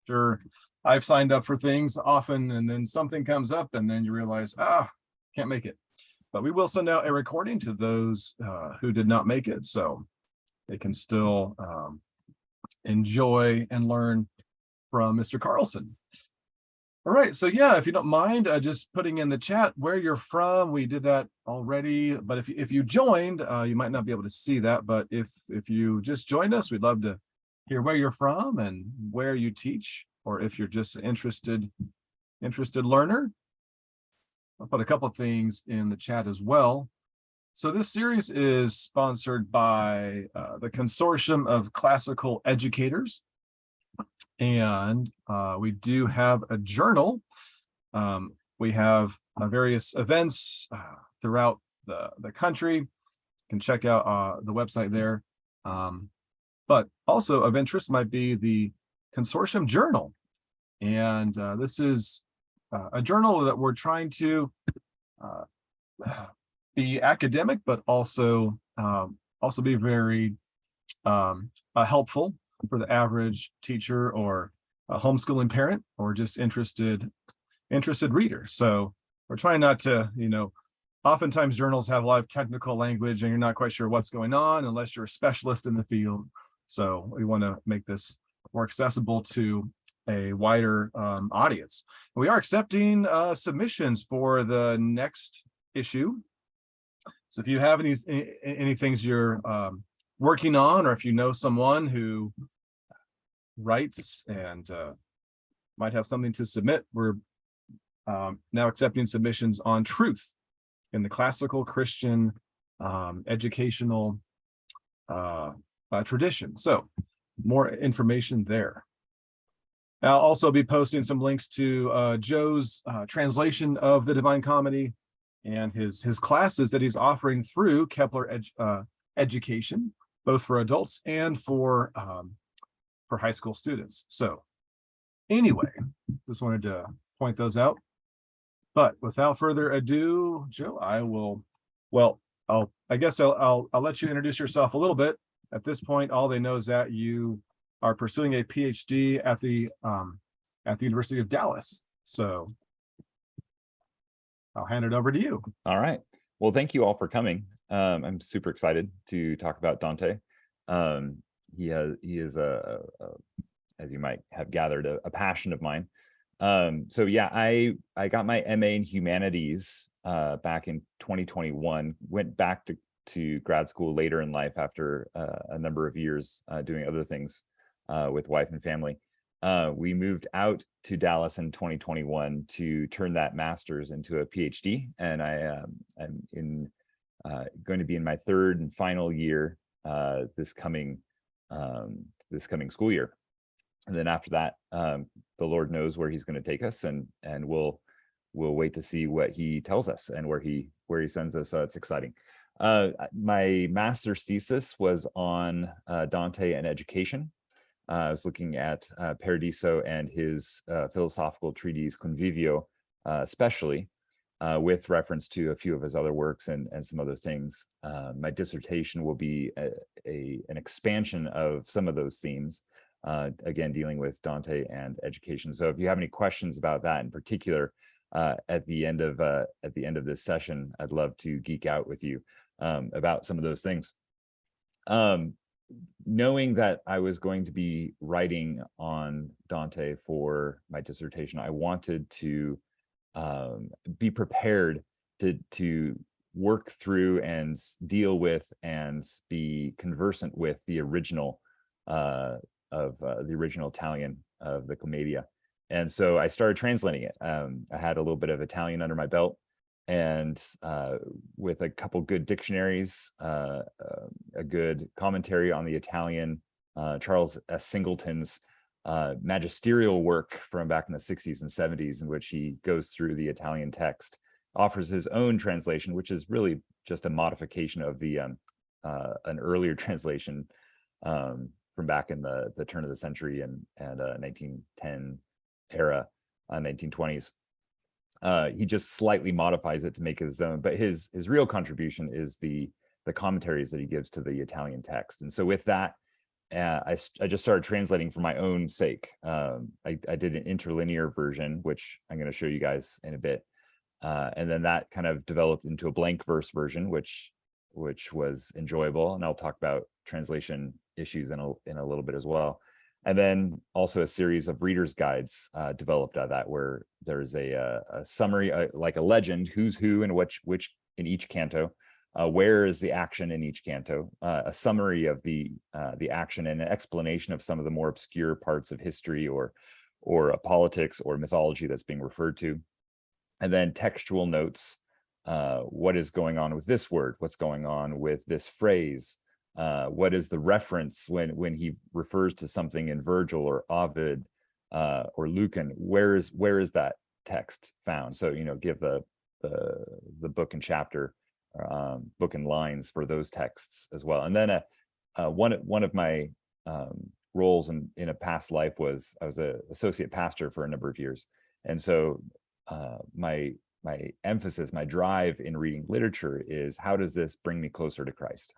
Sure, I've signed up for things often, and then something comes up, and then you realize, can't make it. But we will send out a recording to those who did not make it, so they can still enjoy and learn from Mr. Carlson. All right, so yeah, if you don't mind just putting in the chat where you're from. We did that already, but if you joined, you might not be able to see that, but if you just joined us, we'd love to hear where you're from and where you teach, or if you're just an interested learner. I'll put a couple of things in the chat as well. So this series is sponsored by the Consortium of Classical Educators. And we do have a journal. We have various events throughout the country. You can check out the website there. But also of interest might be the Consortium Journal. And this is a journal that we're trying to be academic, but also be very helpful for the average teacher or a homeschooling parent, or just interested reader. So we're trying not to, oftentimes journals have a lot of technical language and you're not quite sure what's going on unless you're a specialist in the field. So we want to make this more accessible to a wider audience. We are accepting submissions for the next issue. So if you have any things you're working on, or if you know someone who writes and might have something to submit, we're now accepting submissions on truth in the classical Christian educational tradition. So more information there. I'll also be posting some links to Joe's translation of the Divine Comedy and his classes that he's offering through Kepler education, both for adults and for high school students. So anyway, just wanted to point those out. But without further ado, Joe, I'll let you introduce yourself a little bit. At this point, all they know is that you are pursuing a PhD at the University of Dallas. So I'll hand it over to you. All right. Well, thank you all for coming. I'm super excited to talk about Dante. He is as you might have gathered, a passion of mine. So yeah, I got my MA in humanities back in 2021. Went back to grad school later in life after a number of years doing other things with wife and family. We moved out to Dallas in 2021 to turn that master's into a PhD, and I'm going to be in my third and final year this coming school year. And then after that, the Lord knows where he's going to take us, and we'll wait to see what he tells us and where he sends us. So it's exciting. My master's thesis was on Dante and education. I was looking at Paradiso and his philosophical treatise Convivio, especially with reference to a few of his other works and some other things. My dissertation will be an expansion of some of those themes, again dealing with Dante and education. So if you have any questions about that in particular, at the end of this session, I'd love to geek out with you about some of those things. Knowing that I was going to be writing on Dante for my dissertation, I wanted to be prepared to work through and deal with and be conversant with the original Italian of the Commedia. And so I started translating it. I had a little bit of Italian under my belt, and with a couple good dictionaries, a good commentary on the Italian, Charles S. Singleton's magisterial work from back in the 60s and 70s, in which he goes through the Italian text, offers his own translation, which is really just a modification of the an earlier translation from back in the turn of the century and 1910 era, 1920s. He just slightly modifies it to make it his own, but his real contribution is the commentaries that he gives to the Italian text. And so with that, I just started translating for my own sake. I did an interlinear version, which I'm going to show you guys in a bit. And then that kind of developed into a blank verse version, which was enjoyable. And I'll talk about translation issues in a little bit as well. And then also a series of readers' guides developed out of that, where there's a summary, like a legend, who's who and which in each canto, where is the action in each canto, a summary of the action and an explanation of some of the more obscure parts of history or politics or mythology that's being referred to. And then textual notes, what is going on with this word, what's going on with this phrase, what is the reference when he refers to something in Virgil or Ovid or Lucan, where is that text found? So, give the book and chapter, book and lines for those texts as well. And then one of my roles in a past life was I was an associate pastor for a number of years. And so my emphasis, my drive in reading literature is, how does this bring me closer to Christ?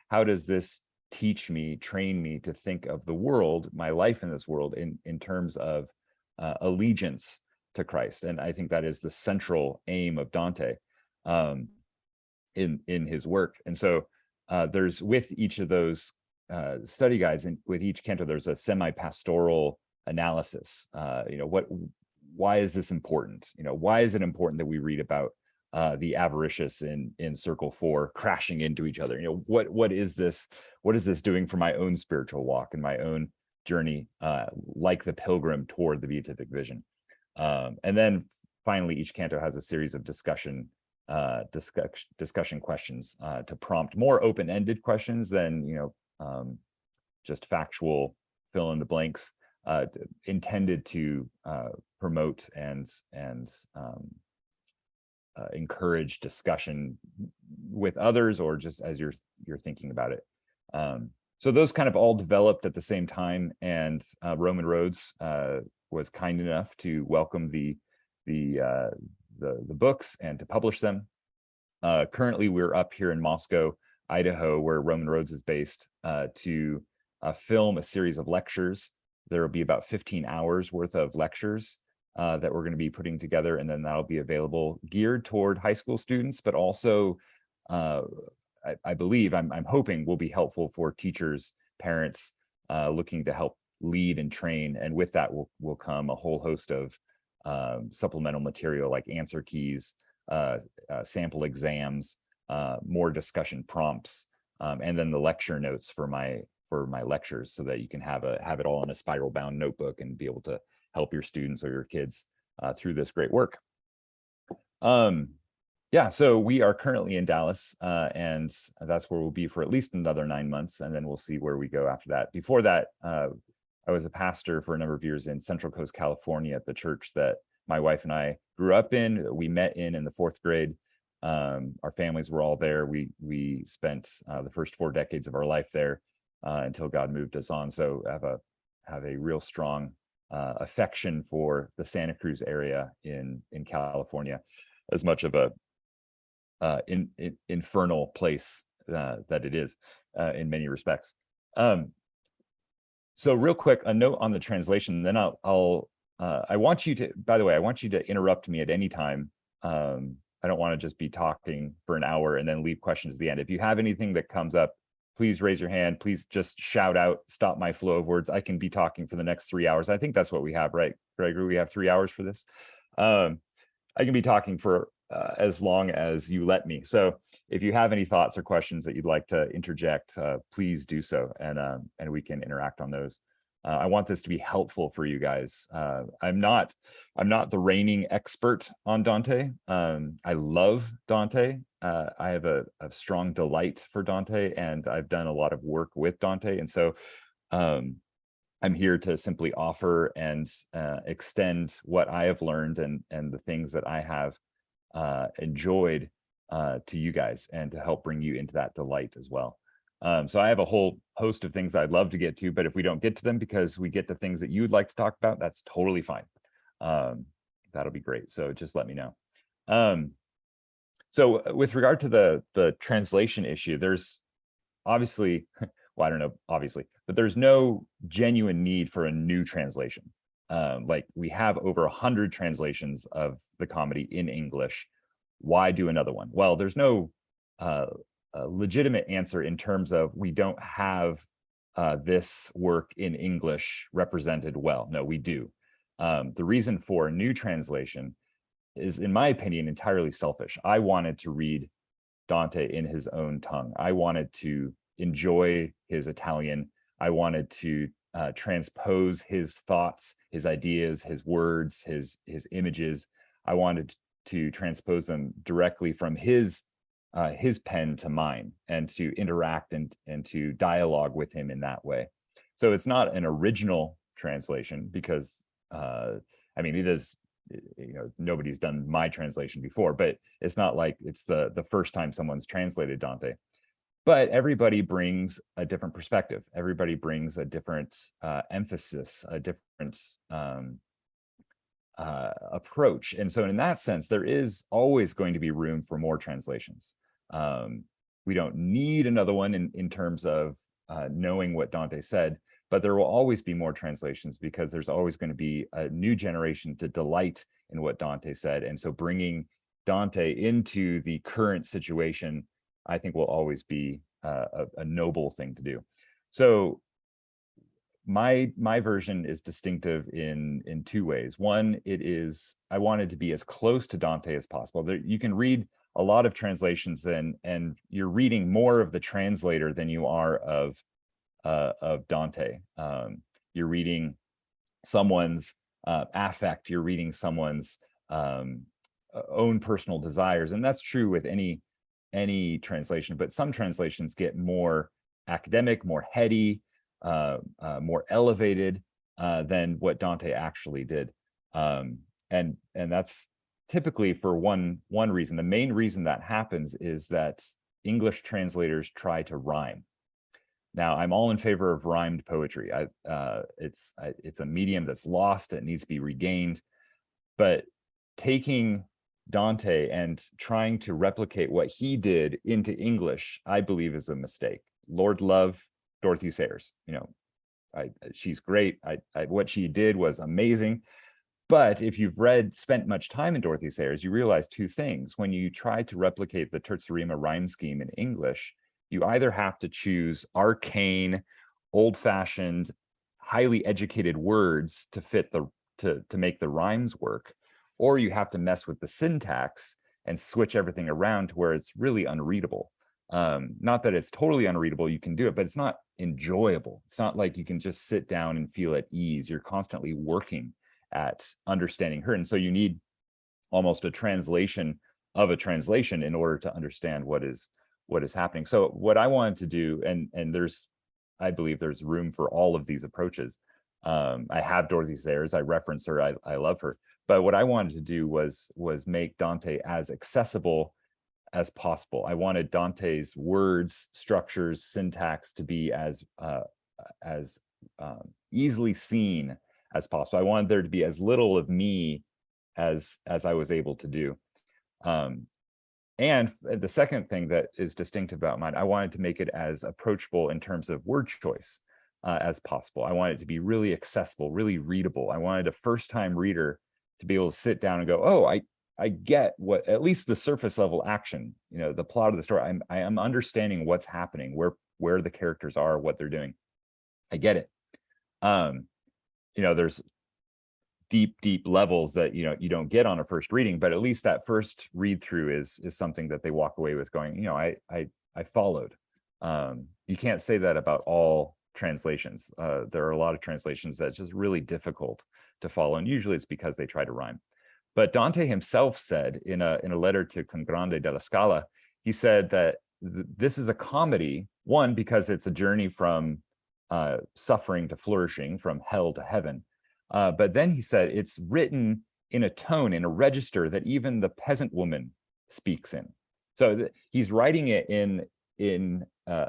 How does this teach me, train me to think of the world, my life in this world, in terms of allegiance to Christ? And I think that is the central aim of Dante in his work. And so there's, with each of those study guides, and with each canto, there's a semi-pastoral analysis. Why is this important? Why is it important that we read about the avaricious in Circle 4 crashing into each other? What is this doing for my own spiritual walk and my own journey, like the pilgrim toward the beatific vision? And then finally, each canto has a series of discussion questions to prompt more open-ended questions than just factual fill in the blanks, intended to promote and encourage discussion with others, or just as you're thinking about it. So those kind of all developed at the same time, and Roman Roads was kind enough to welcome the books and to publish them. Currently, we're up here in Moscow, Idaho, where Roman Roads is based, to film a series of lectures. There will be about 15 hours worth of lectures that we're going to be putting together, and then that'll be available, geared toward high school students, but also I believe, I'm hoping, will be helpful for teachers, parents looking to help lead and train. And with that will come a whole host of supplemental material like answer keys, sample exams, more discussion prompts, and then the lecture notes for my lectures, so that you can have it all in a spiral bound notebook and be able to help your students or your kids through this great work. Yeah, so we are currently in Dallas, and that's where we'll be for at least another 9 months, and then we'll see where we go after that. Before that, I was a pastor for a number of years in Central Coast, California, at the church that my wife and I grew up in. We met in the 4th grade. Our families were all there. We spent the first 4 decades of our life there until God moved us on. So I have a real strong affection for the Santa Cruz area in California, as much of a infernal place that it is in many respects. So real quick, a note on the translation, then I want you to, by the way, I want you to interrupt me at any time. I don't want to just be talking for an hour and then leave questions at the end. If you have anything that comes up, please raise your hand. Please just shout out, stop my flow of words. I can be talking for the next 3 hours. I think that's what we have, right, Gregory? We have 3 hours for this. I can be talking for as long as you let me. So if you have any thoughts or questions that you'd like to interject, please do so, and we can interact on those. I want this to be helpful for you guys. I'm not the reigning expert on Dante. I love Dante. I have a strong delight for Dante, and I've done a lot of work with Dante. And so I'm here to simply offer and extend what I have learned and the things that I have enjoyed to you guys, and to help bring you into that delight as well. So I have a whole host of things I'd love to get to, but if we don't get to them because we get to things that you'd like to talk about, that's totally fine. That'll be great. So just let me know. So with regard to the translation issue, there's obviously, well, I don't know, obviously, but there's no genuine need for a new translation. Like we have over 100 translations of the comedy in English. Why do another one? Well, there's no legitimate answer in terms of we don't have this work in English represented well. No, we do. The reason for a new translation is, in my opinion, entirely selfish. I wanted to read Dante in his own tongue. I wanted to enjoy his Italian. I wanted to transpose his thoughts, his ideas, his words, his images. I wanted to transpose them directly from his pen to mine, and to interact and to dialogue with him in that way. So it's not an original translation, because I mean, it is, you know, nobody's done my translation before, but it's not like it's the first time someone's translated Dante. But everybody brings a different perspective. Everybody brings a different emphasis, a different approach. And so in that sense, there is always going to be room for more translations. We don't need another one in terms of knowing what Dante said, but there will always be more translations, because there's always going to be a new generation to delight in what Dante said. And so bringing Dante into the current situation, I think, will always be a noble thing to do. So my version is distinctive in two ways. One, it is, I wanted to be as close to Dante as possible. You can read a lot of translations, and you're reading more of the translator than you are of Dante. You're reading someone's affect, you're reading someone's own personal desires, and that's true with any translation. But some translations get more academic, more heady, more elevated than what Dante actually did, and that's typically for one reason. The main reason that happens is that English translators try to rhyme. Now, I'm all in favor of rhymed poetry. It's a medium that's lost; it needs to be regained. But taking Dante and trying to replicate what he did into English, I believe, is a mistake. Lord love Dorothy Sayers. You know, she's great. What she did was amazing. But if you've spent much time in Dorothy Sayers, you realize two things. When you try to replicate the Turtzarima rhyme scheme in English, you either have to choose arcane, old-fashioned, highly educated words to fit to make the rhymes work, or you have to mess with the syntax and switch everything around to where it's really unreadable. Not that it's totally unreadable, you can do it, but it's not enjoyable. It's not like you can just sit down and feel at ease. You're constantly working at understanding her. And so you need almost a translation of a translation in order to understand what is happening. So what I wanted to do, and I believe there's room for all of these approaches. I have Dorothy Sayers, I reference her, I love her. But what I wanted to do was make Dante as accessible as possible. I wanted Dante's words, structures, syntax to be as easily seen as possible. I wanted there to be as little of me as I was able to do. And the second thing that is distinctive about mine, I wanted to make it as approachable in terms of word choice as possible. I wanted it to be really accessible, really readable. I wanted a first-time reader to be able to sit down and go, oh, I get what, at least the surface level action, you know, the plot of the story. I am understanding what's happening, where the characters are, what they're doing. I get it. You know, there's deep levels that you don't get on a first reading, but at least that first read through is something that they walk away with going, you know, I followed. You can't say that about all translations. There are a lot of translations that's just really difficult to follow, and usually it's because they try to rhyme. But Dante himself said in a letter to Congrande della Scala, he said that this is a comedy, one, because it's a journey from suffering to flourishing, from hell to heaven. But then he said it's written in a tone, in a register that even the peasant woman speaks in. So he's writing it in a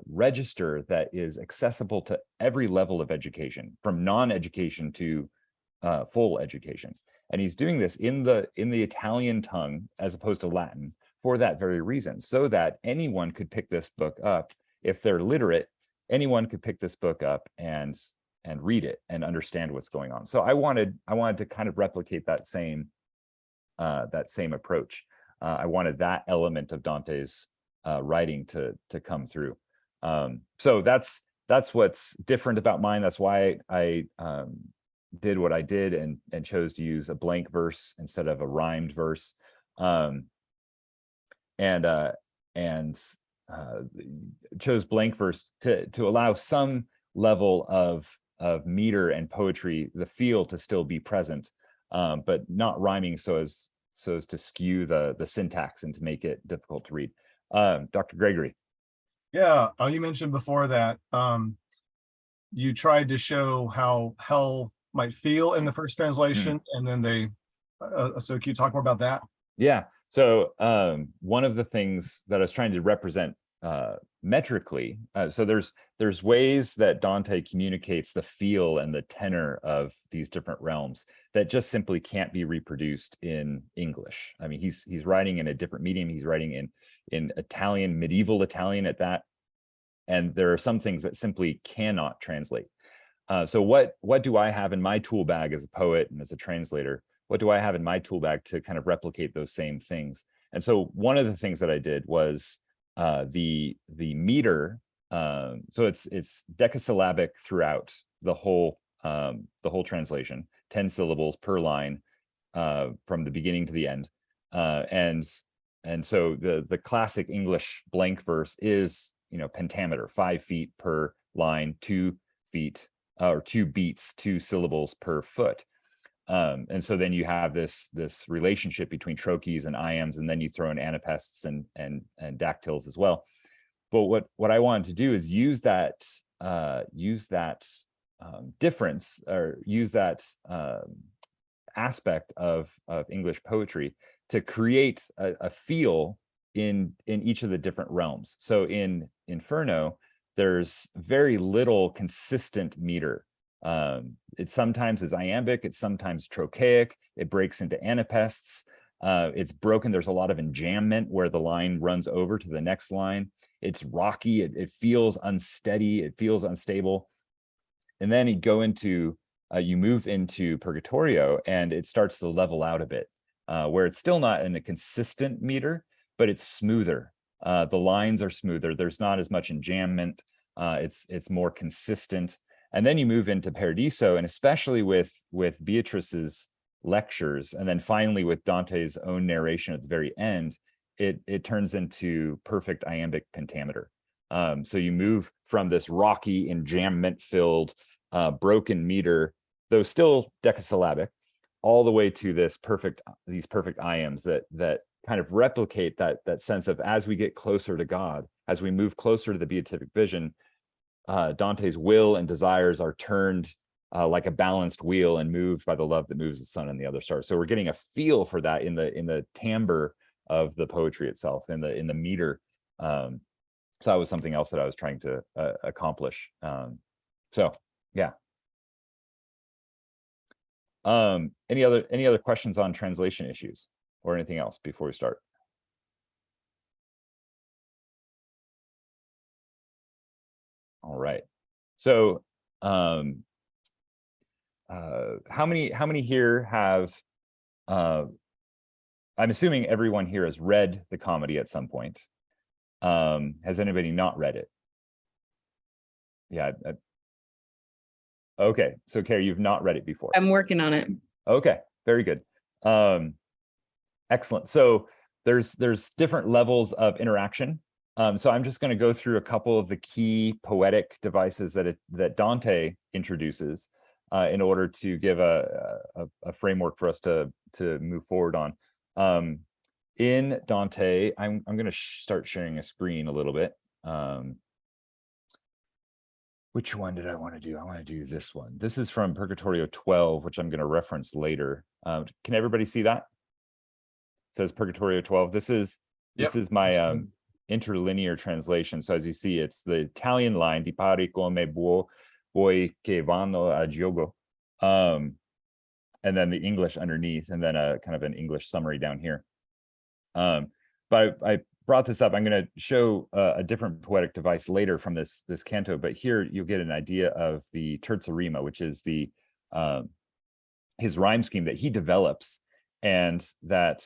register that is accessible to every level of education, from non-education to full education. And he's doing this in the Italian tongue as opposed to Latin for that very reason, so that anyone could pick this book up if they're literate anyone could pick this book up and read it and understand what's going on. So I wanted to kind of replicate that same approach. I wanted that element of Dante's writing to come through. So that's what's different about mine. That's why I did what I did and chose to use a blank verse instead of a rhymed verse, chose blank verse to allow some level of meter and poetry, the feel to still be present, but not rhyming so as to skew the syntax and to make it difficult to read. Dr. Gregory. Yeah, you mentioned before that you tried to show how hell might feel in the first translation, and then they so can you talk more about that? Yeah. So one of the things that I was trying to represent metrically, so there's ways that Dante communicates the feel and the tenor of these different realms that just simply can't be reproduced in English. I mean, he's writing in a different medium. He's writing in Italian, medieval Italian at that, and there are some things that simply cannot translate. So what do I have in my tool bag as a poet and as a translator? What do I have in my tool bag to kind of replicate those same things? And so one of the things that I did was the meter. So it's decasyllabic throughout the whole translation, 10 syllables per line from the beginning to the end. And so the classic English blank verse is, pentameter, 5 feet per line, 2 feet or 2 beats, 2 syllables per foot. And so then you have this relationship between trochees and iems, and then you throw in anapests and dactyls as well. But what I wanted to do is use that difference, or use that aspect of English poetry to create a feel in each of the different realms. So in Inferno, there's very little consistent meter. It sometimes is iambic, it's sometimes trochaic, it breaks into anapests, it's broken, there's a lot of enjambment where the line runs over to the next line. It's rocky, it feels unsteady, it feels unstable. And then you move into Purgatorio, and it starts to level out a bit, where it's still not in a consistent meter, but it's smoother. The lines are smoother, there's not as much enjambment, it's more consistent. And then you move into Paradiso, and especially with Beatrice's lectures, and then finally with Dante's own narration at the very end, it turns into perfect iambic pentameter. So you move from this rocky, enjambment-filled, broken meter, though still decasyllabic, all the way to these perfect iems that kind of replicate that sense of, as we get closer to God, as we move closer to the beatific vision, Dante's will and desires are turned like a balanced wheel and moved by the love that moves the sun and the other stars. So we're getting a feel for that in the timbre of the poetry itself, in the meter. So that was something else that I was trying to accomplish. So yeah. Any other questions on translation issues or anything else before we start? All right. So how many here have I'm assuming everyone here has read the comedy at some point. Has anybody not read it? Yeah. Okay. So Carrie, you've not read it before. I'm working on it. Okay, very good. Excellent. So there's different levels of interaction. So I'm just going to go through a couple of the key poetic devices that Dante introduces in order to give a framework for us to move forward on. In Dante, I'm going to start sharing a screen a little bit. Which one did I want to do? I want to do this one. This is from Purgatorio 12, which I'm going to reference later. Can everybody see that? It says Purgatorio 12. This is my interlinear translation. So as you see, it's the Italian line, di pari come voi che vanno a gioco. And then the English underneath, and then a kind of an English summary down here. But I brought this up. I'm going to show a different poetic device later from this canto, but here you'll get an idea of the Turtzarima, which is the his rhyme scheme that he develops, and that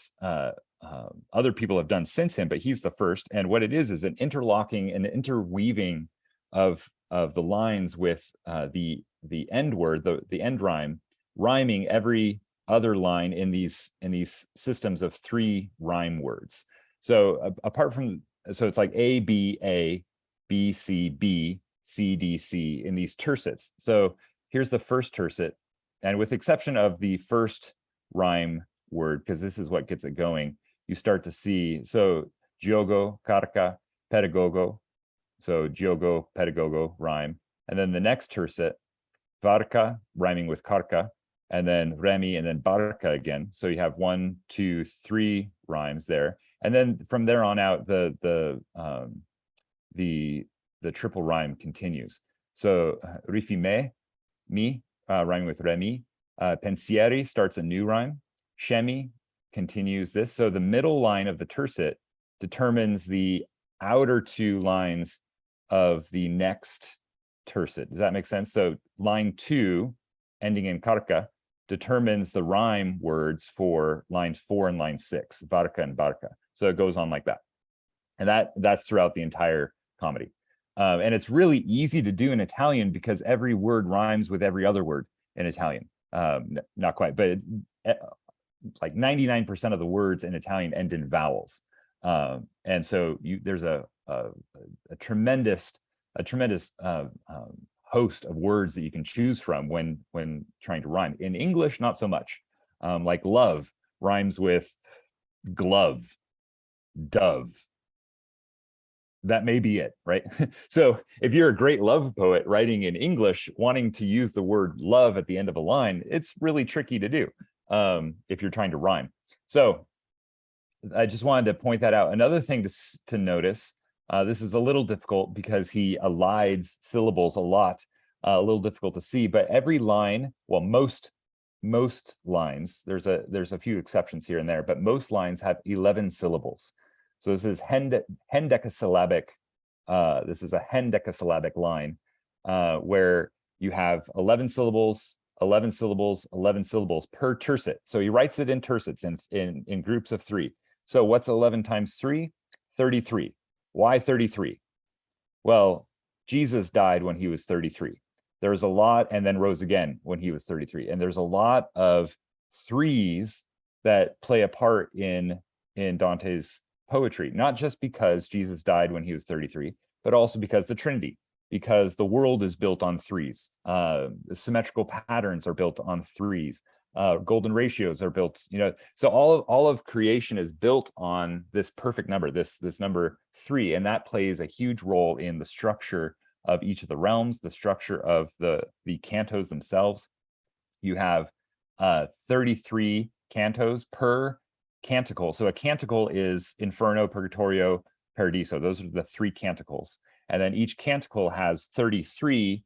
other people have done since him, but he's the first. And what it is an interlocking and interweaving of the lines with the end word, the end rhyme, rhyming every other line in these systems of 3 rhyme words. So apart from, so it's like A, B, A, B, C, B, C, D, C in these tercets. So here's the first tercet, and with exception of the first rhyme word, because this is what gets it going, you start to see, so giogo, carca, pedagogo, so giogo, pedagogo, rhyme. And then the next tercet, varca, rhyming with carca, and then remi, and then barca again. So you have 1, 2, 3 rhymes there. And then from there on out, the triple rhyme continues. So rifime, mi, rhyming with remi. Pensieri starts a new rhyme. Scemi continues this. So the middle line of the tercet determines the outer 2 lines of the next tercet. Does that make sense? So line 2, ending in carca, determines the rhyme words for line 4 and line 6, varca and barca. So it goes on like that. And that's throughout the entire comedy. And it's really easy to do in Italian because every word rhymes with every other word in Italian. Not quite, but it's like 99% of the words in Italian end in vowels. And so there's a tremendous host of words that you can choose from when trying to rhyme. In English, not so much. Like love rhymes with glove, dove. That may be it, right? So if you're a great love poet writing in English, wanting to use the word love at the end of a line, it's really tricky to do if you're trying to rhyme. So I just wanted to point that out. Another thing to notice, this is a little difficult because he elides syllables a lot, a little difficult to see, but every line, well, most lines, there's a few exceptions here and there, but most lines have 11 syllables. So this is hendecasyllabic. This is a hendecasyllabic line where you have 11 syllables, 11 syllables, 11 syllables per tercet. So he writes it in tercets in groups of 3. So what's 11 times 3? 33. Why 33? Well, Jesus died when he was 33. There's a lot, and then rose again when he was 33. And there's a lot of 3s that play a part in Dante's poetry, not just because Jesus died when he was 33, but also because the Trinity, because the world is built on 3s. The symmetrical patterns are built on 3s. Golden ratios are built, so all of creation is built on this perfect number, this number 3, and that plays a huge role in the structure of each of the realms, the structure of the cantos themselves. You have 33 cantos per canticle. So a canticle is Inferno, Purgatorio, Paradiso. Those are the 3 canticles. And then each canticle has 33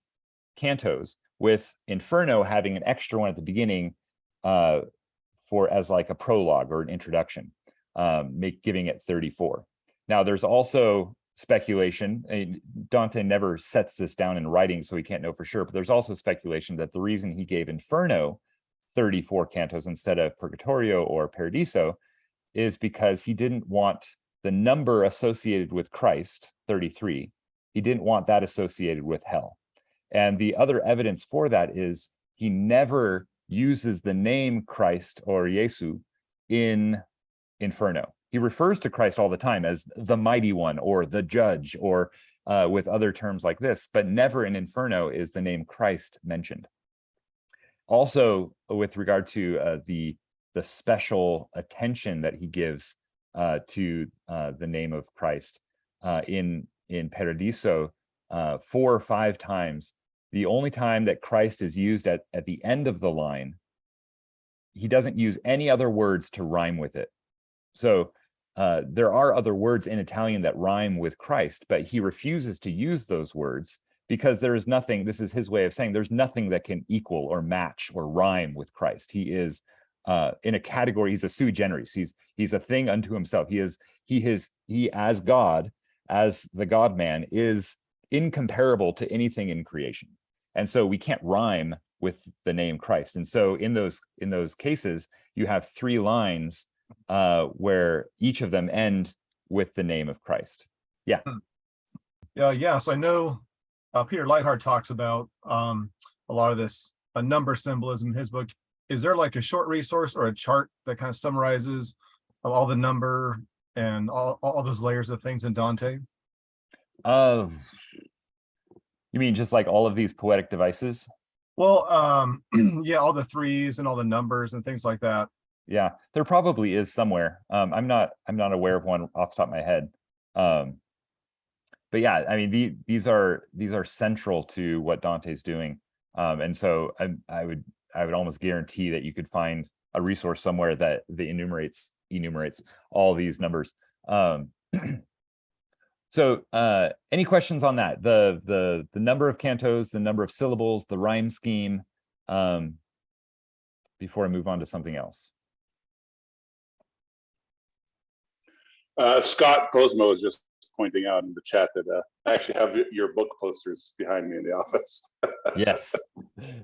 cantos, with Inferno having an extra one at the beginning as like a prologue or an introduction, giving it 34. Now there's also speculation, Dante never sets this down in writing, so we can't know for sure, but there's also speculation that the reason he gave Inferno 34 cantos instead of Purgatorio or Paradiso is because he didn't want the number associated with Christ, 33, he didn't want that associated with hell. And the other evidence for that is he never uses the name Christ or Jesu in Inferno. He refers to Christ all the time as the mighty one or the judge or with other terms like this, but never in Inferno is the name Christ mentioned. Also, with regard to the special attention that he gives to the name of Christ in Paradiso, 4 or 5 times, the only time that Christ is used at the end of the line, he doesn't use any other words to rhyme with it. So there are other words in Italian that rhyme with Christ, but he refuses to use those words because there is nothing, this is his way of saying, there's nothing that can equal or match or rhyme with Christ. He is in a category. He's a sui generis. He's a thing unto himself. He as God, as the God man, is incomparable to anything in creation. And so we can't rhyme with the name Christ. And so in those cases, you have 3 lines where each of them end with the name of Christ. Yeah. Yeah. So I know Peter Lightheart talks about a lot of this number symbolism in his book. Is there like a short resource or a chart that kind of summarizes all the number and all those layers of things in Dante? You mean just like all of these poetic devices? Well, yeah, all the threes and all the numbers and things like that. Yeah, there probably is somewhere. I'm not aware of one off the top of my head. But yeah, I mean, these are central to what Dante's doing. And so I would almost guarantee that you could find a resource somewhere that enumerates all these numbers. So any questions on that? The number of cantos, the number of syllables, the rhyme scheme, before I move on to something else? Scott Cosmo is just pointing out in the chat that I actually have your book posters behind me in the office. Yes,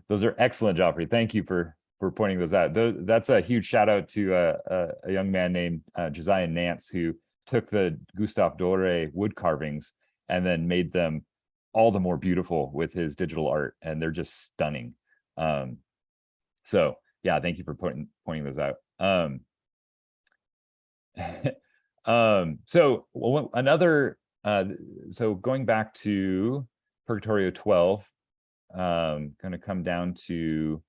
those are excellent, Joffrey. Thank you for pointing those out. That's a huge shout out to a young man named Josiah Nance, who took the Gustave Doré wood carvings and then made them all the more beautiful with his digital art, and they're just stunning. So yeah, thank you for pointing those out. So another so going back to Purgatorio 12, going to come down to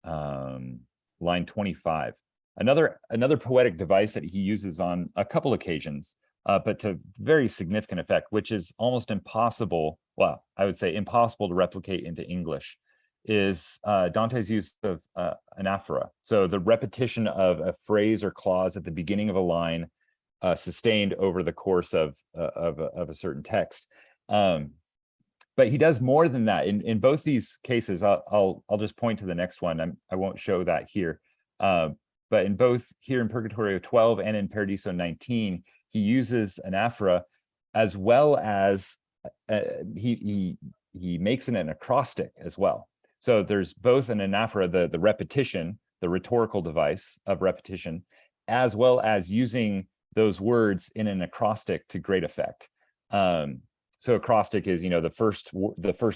line 25. Another poetic device that he uses on a couple occasions, but to very significant effect, which is almost impossible, well, I would say impossible to replicate into English, is Dante's use of anaphora. So the repetition of a phrase or clause at the beginning of a line, sustained over the course of a certain text. But he does more than that. In both these cases, I'll just point to the next one. I won't show that here. But in both here in Purgatorio 12 and in Paradiso 19, he uses anaphora, as well as he makes it an acrostic as well. So there's both an anaphora, the repetition, the rhetorical device of repetition, as well as using those words in an acrostic to great effect. So acrostic is, the first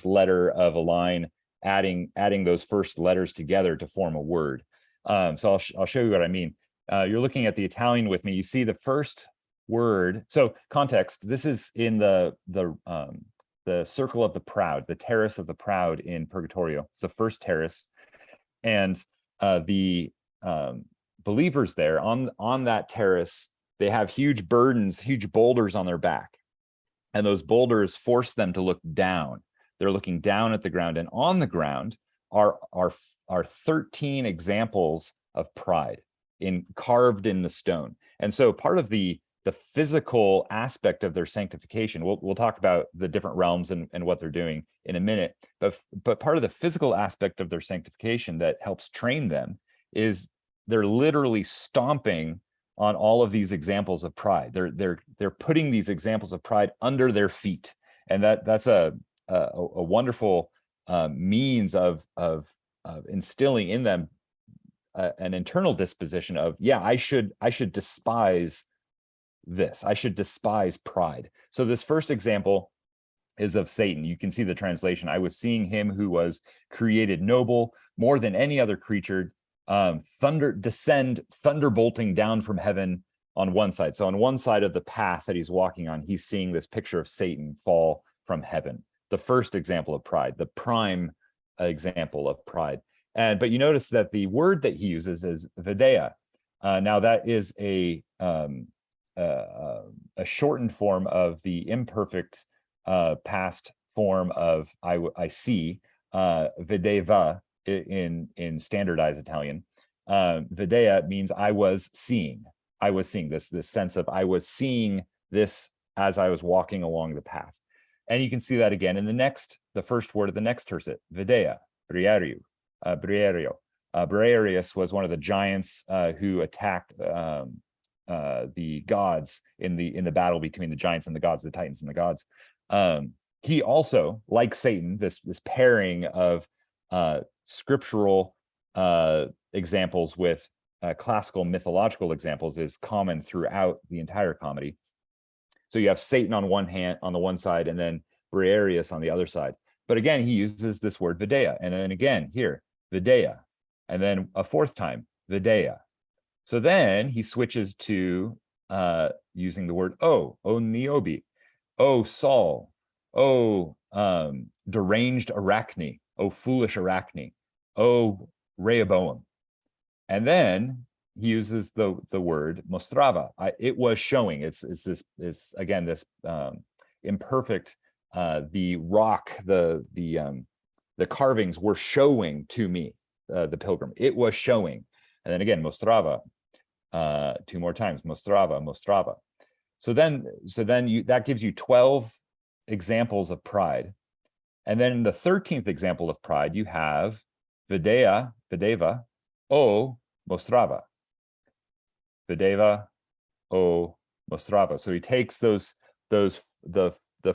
letter of a line, adding those first letters together to form a word. So I'll show you what I mean. You're looking at the Italian with me. You see the first word. So context. This is in the circle of the proud, the terrace of the proud in Purgatorio. It's the first terrace, and the believers there on that terrace, they have huge burdens, huge boulders on their back, and those boulders force them to look down. They're looking down at the ground, and on the ground are 13 examples of pride carved in the stone. And so part of the physical aspect of their sanctification, we'll talk about the different realms and what they're doing in a minute, but part of the physical aspect of their sanctification that helps train them is they're literally stomping on all of these examples of pride. They're putting these examples of pride under their feet, and that's a wonderful means of instilling in them an internal disposition of, yeah, I should despise this. I should despise pride. So this first example is of Satan. You can see the translation. I was seeing him who was created noble more than any other creature, thunderbolting down from heaven on one side. So on one side of the path that he's walking on, he's seeing this picture of Satan fall from heaven. The first example of pride, the prime example of pride. But you notice that the word that he uses is videia. Now that is a shortened form of the imperfect past form of I see, vedeva in standardized Italian. Videia means I was seeing. I was seeing this sense of I was seeing this as I was walking along the path. And you can see that again in the first word of the next tercet, videia, brierio. Briareus was one of the giants who attacked the gods in the battle between the giants and the gods, the Titans and the gods. He also, like Satan, this pairing of scriptural examples with classical mythological examples is common throughout the entire comedy. So you have Satan on the one side, and then Briareus on the other side. But again, he uses this word videia, and then again here, videia, and then a fourth time, videia. So then he switches to using the word o niobe, o Saul, o deranged Arachne, o foolish Arachne, o Rehoboam. And then he uses the word mostrava. It was showing. It's again this imperfect. The rock, the carvings were showing to me, the pilgrim. It was showing, and then again mostrava, 2 more times, mostrava, mostrava. So then that gives you 12 examples of pride, and then in the 13th example of pride, you have videia, videva, o mostrava. Videva, o mostrava. So he takes the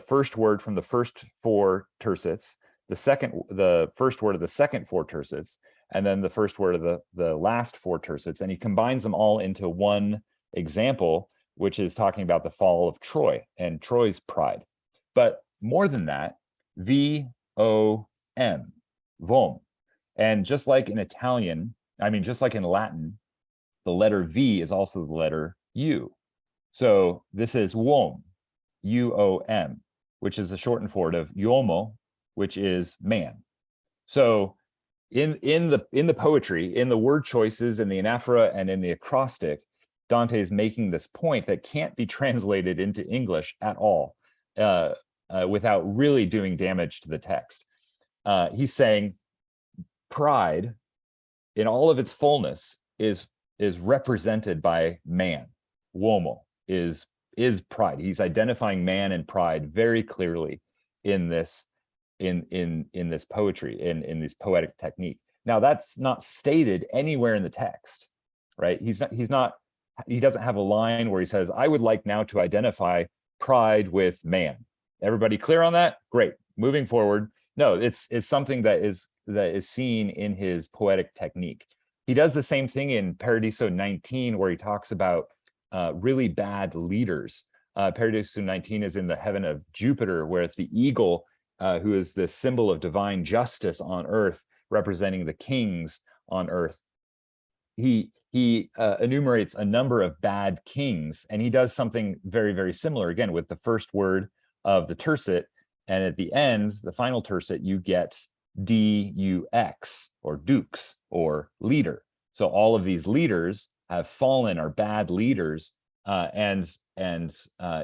first word from the first 4 tercets, the first word of the second 4 tercets, and then the first word of the last 4 tercets, and he combines them all into one example, which is talking about the fall of Troy and Troy's pride. But more than that, V-O-M, vom. And just like in Italian, just like in Latin, the letter V is also the letter U. So this is uom, U-O-M, which is the shortened form of uomo, which is man. So in the poetry, in the word choices, in the anaphora and in the acrostic, Dante is making this point that can't be translated into English at all without really doing damage to the text. He's saying pride in all of its fullness is represented by man. Uomo is pride. He's identifying man and pride very clearly in this this poetry, in this poetic technique. Now that's not stated anywhere in the text, right? He doesn't have a line where he says, I would like now to identify pride with man. Everybody clear on that? Great. Moving forward. No, it's something that is seen in his poetic technique. He does the same thing in Paradiso 19, where he talks about really bad leaders. Paradiso 19 is in the heaven of Jupiter, where it's the eagle, who is the symbol of divine justice on earth, representing the kings on earth. He enumerates a number of bad kings, and he does something very, very similar, again, with the first word of the tercet, and at the end, the final tercet, you get D-U-X, or dukes, or leader. So all of these leaders have fallen, are bad leaders, and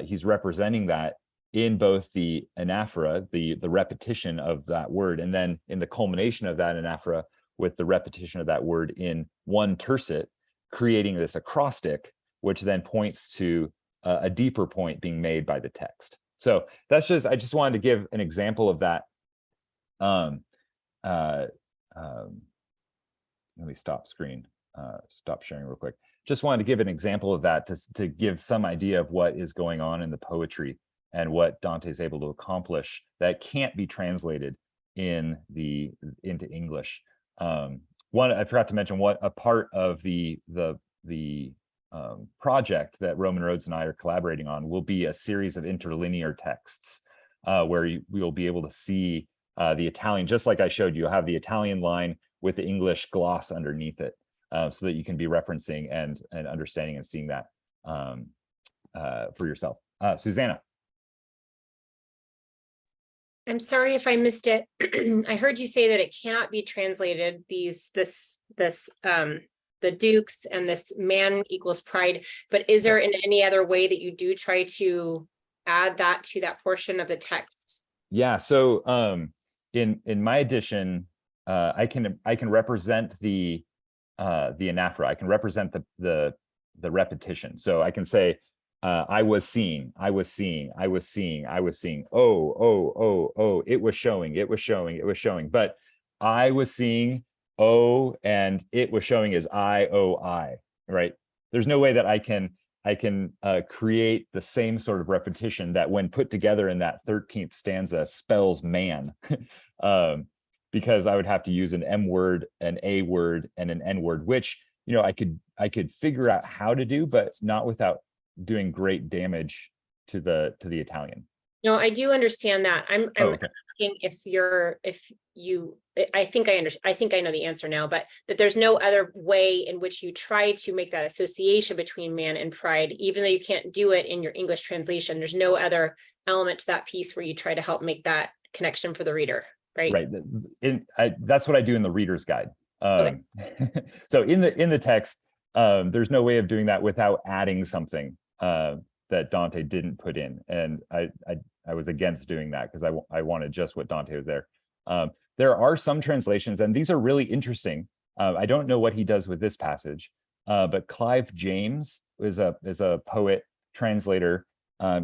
he's representing that in both the anaphora, the repetition of that word, and then in the culmination of that anaphora with the repetition of that word in one tercet, creating this acrostic, which then points to a deeper point being made by the text. So that's I just wanted to give an example of that. Let me stop sharing real quick. Just wanted to give an example of that to give some idea of what is going on in the poetry and what Dante is able to accomplish that can't be translated into English. One, I forgot to mention, what a part of the project that Roman Rhodes and I are collaborating on will be a series of interlinear texts where we will be able to see the Italian, just like I showed you. You'll have the Italian line with the English gloss underneath it, so that you can be referencing and understanding and seeing that for yourself. Susanna. I'm sorry if I missed it. I heard you say that it cannot be translated, the dukes and this man equals pride, but is there in any other way that you do try to add that to that portion of the text? Yeah, so in my edition, I can represent the anaphora. I can represent the repetition. So I can say, I was seeing, I was seeing, I was seeing, I was seeing, oh, it was showing, it was showing, it was showing. But I was seeing O, and it was showing as I-O-I, right? There's no way that I can create the same sort of repetition that when put together in that 13th stanza spells man, because I would have to use an M word, an A word, and an N word, which, you know, I could figure out how to do, but not without doing great damage to the Italian. No, I do understand that. I'm Okay. asking I think I know the answer now, but that there's no other way in which you try to make that association between man and pride, even though you can't do it in your English translation. There's no other element to that piece where you try to help make that connection for the reader, right? Right. That's what I do in the reader's guide. Okay. So in the text, there's no way of doing that without adding something that Dante didn't put in, and I was against doing that because I wanted just what Dante was there. There are some translations, and these are really interesting. I don't know what he does with this passage, but Clive James is a poet translator.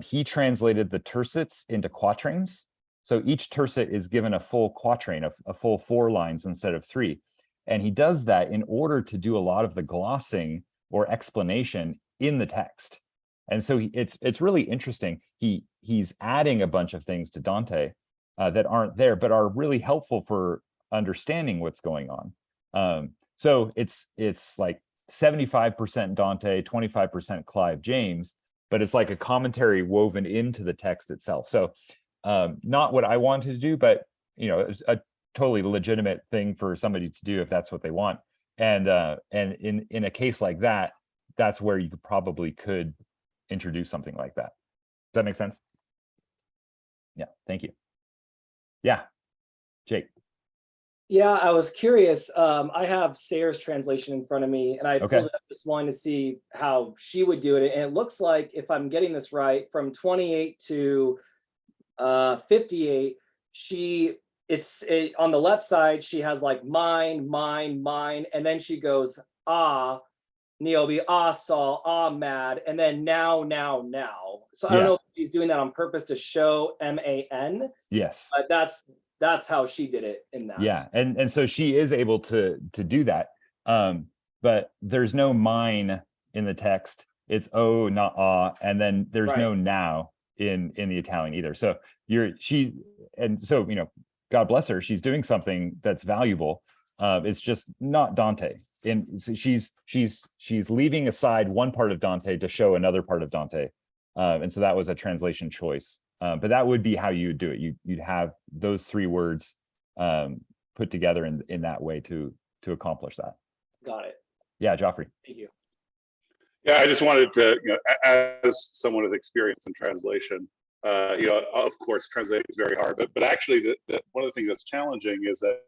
He translated the tercets into quatrains. So each tercet is given a full quatrain, a full 4 lines instead of 3. And he does that in order to do a lot of the glossing or explanation in the text. And so it's really interesting. He's adding a bunch of things to Dante that aren't there, but are really helpful for understanding what's going on. So it's like 75% Dante, 25% Clive James, but it's like a commentary woven into the text itself. So not what I wanted to do, but you know, a totally legitimate thing for somebody to do if that's what they want. And in a case like that, that's where you probably could introduce something like that. Does that make sense? Yeah, thank you. Yeah, Jake. Yeah, I was curious. I have Sayre's translation in front of me, and I Okay. pulled it up just wanting to see how she would do it. And it looks like, if I'm getting this right, from 28 to 58, on the left side, she has like mine, and then she goes Niobe, Saul, mad, and then now. So I don't know if she's doing that on purpose to show MAN. Yes. But that's how she did it in that. Yeah, and so she is able to do that. But there's no mine in the text. It's O, not ah, and then there's no now in the Italian either. So so you know, God bless her, she's doing something that's valuable. It's just not Dante. And so she's leaving aside one part of Dante to show another part of Dante. And so that was a translation choice. But that would be how you would do it. You'd have those 3 words put together in that way to accomplish that. Got it. Yeah, Joffrey. Thank you. Yeah, I just wanted to, you know, as someone with experience in translation, you know, of course, translating is very hard, but actually, one of the things that's challenging is that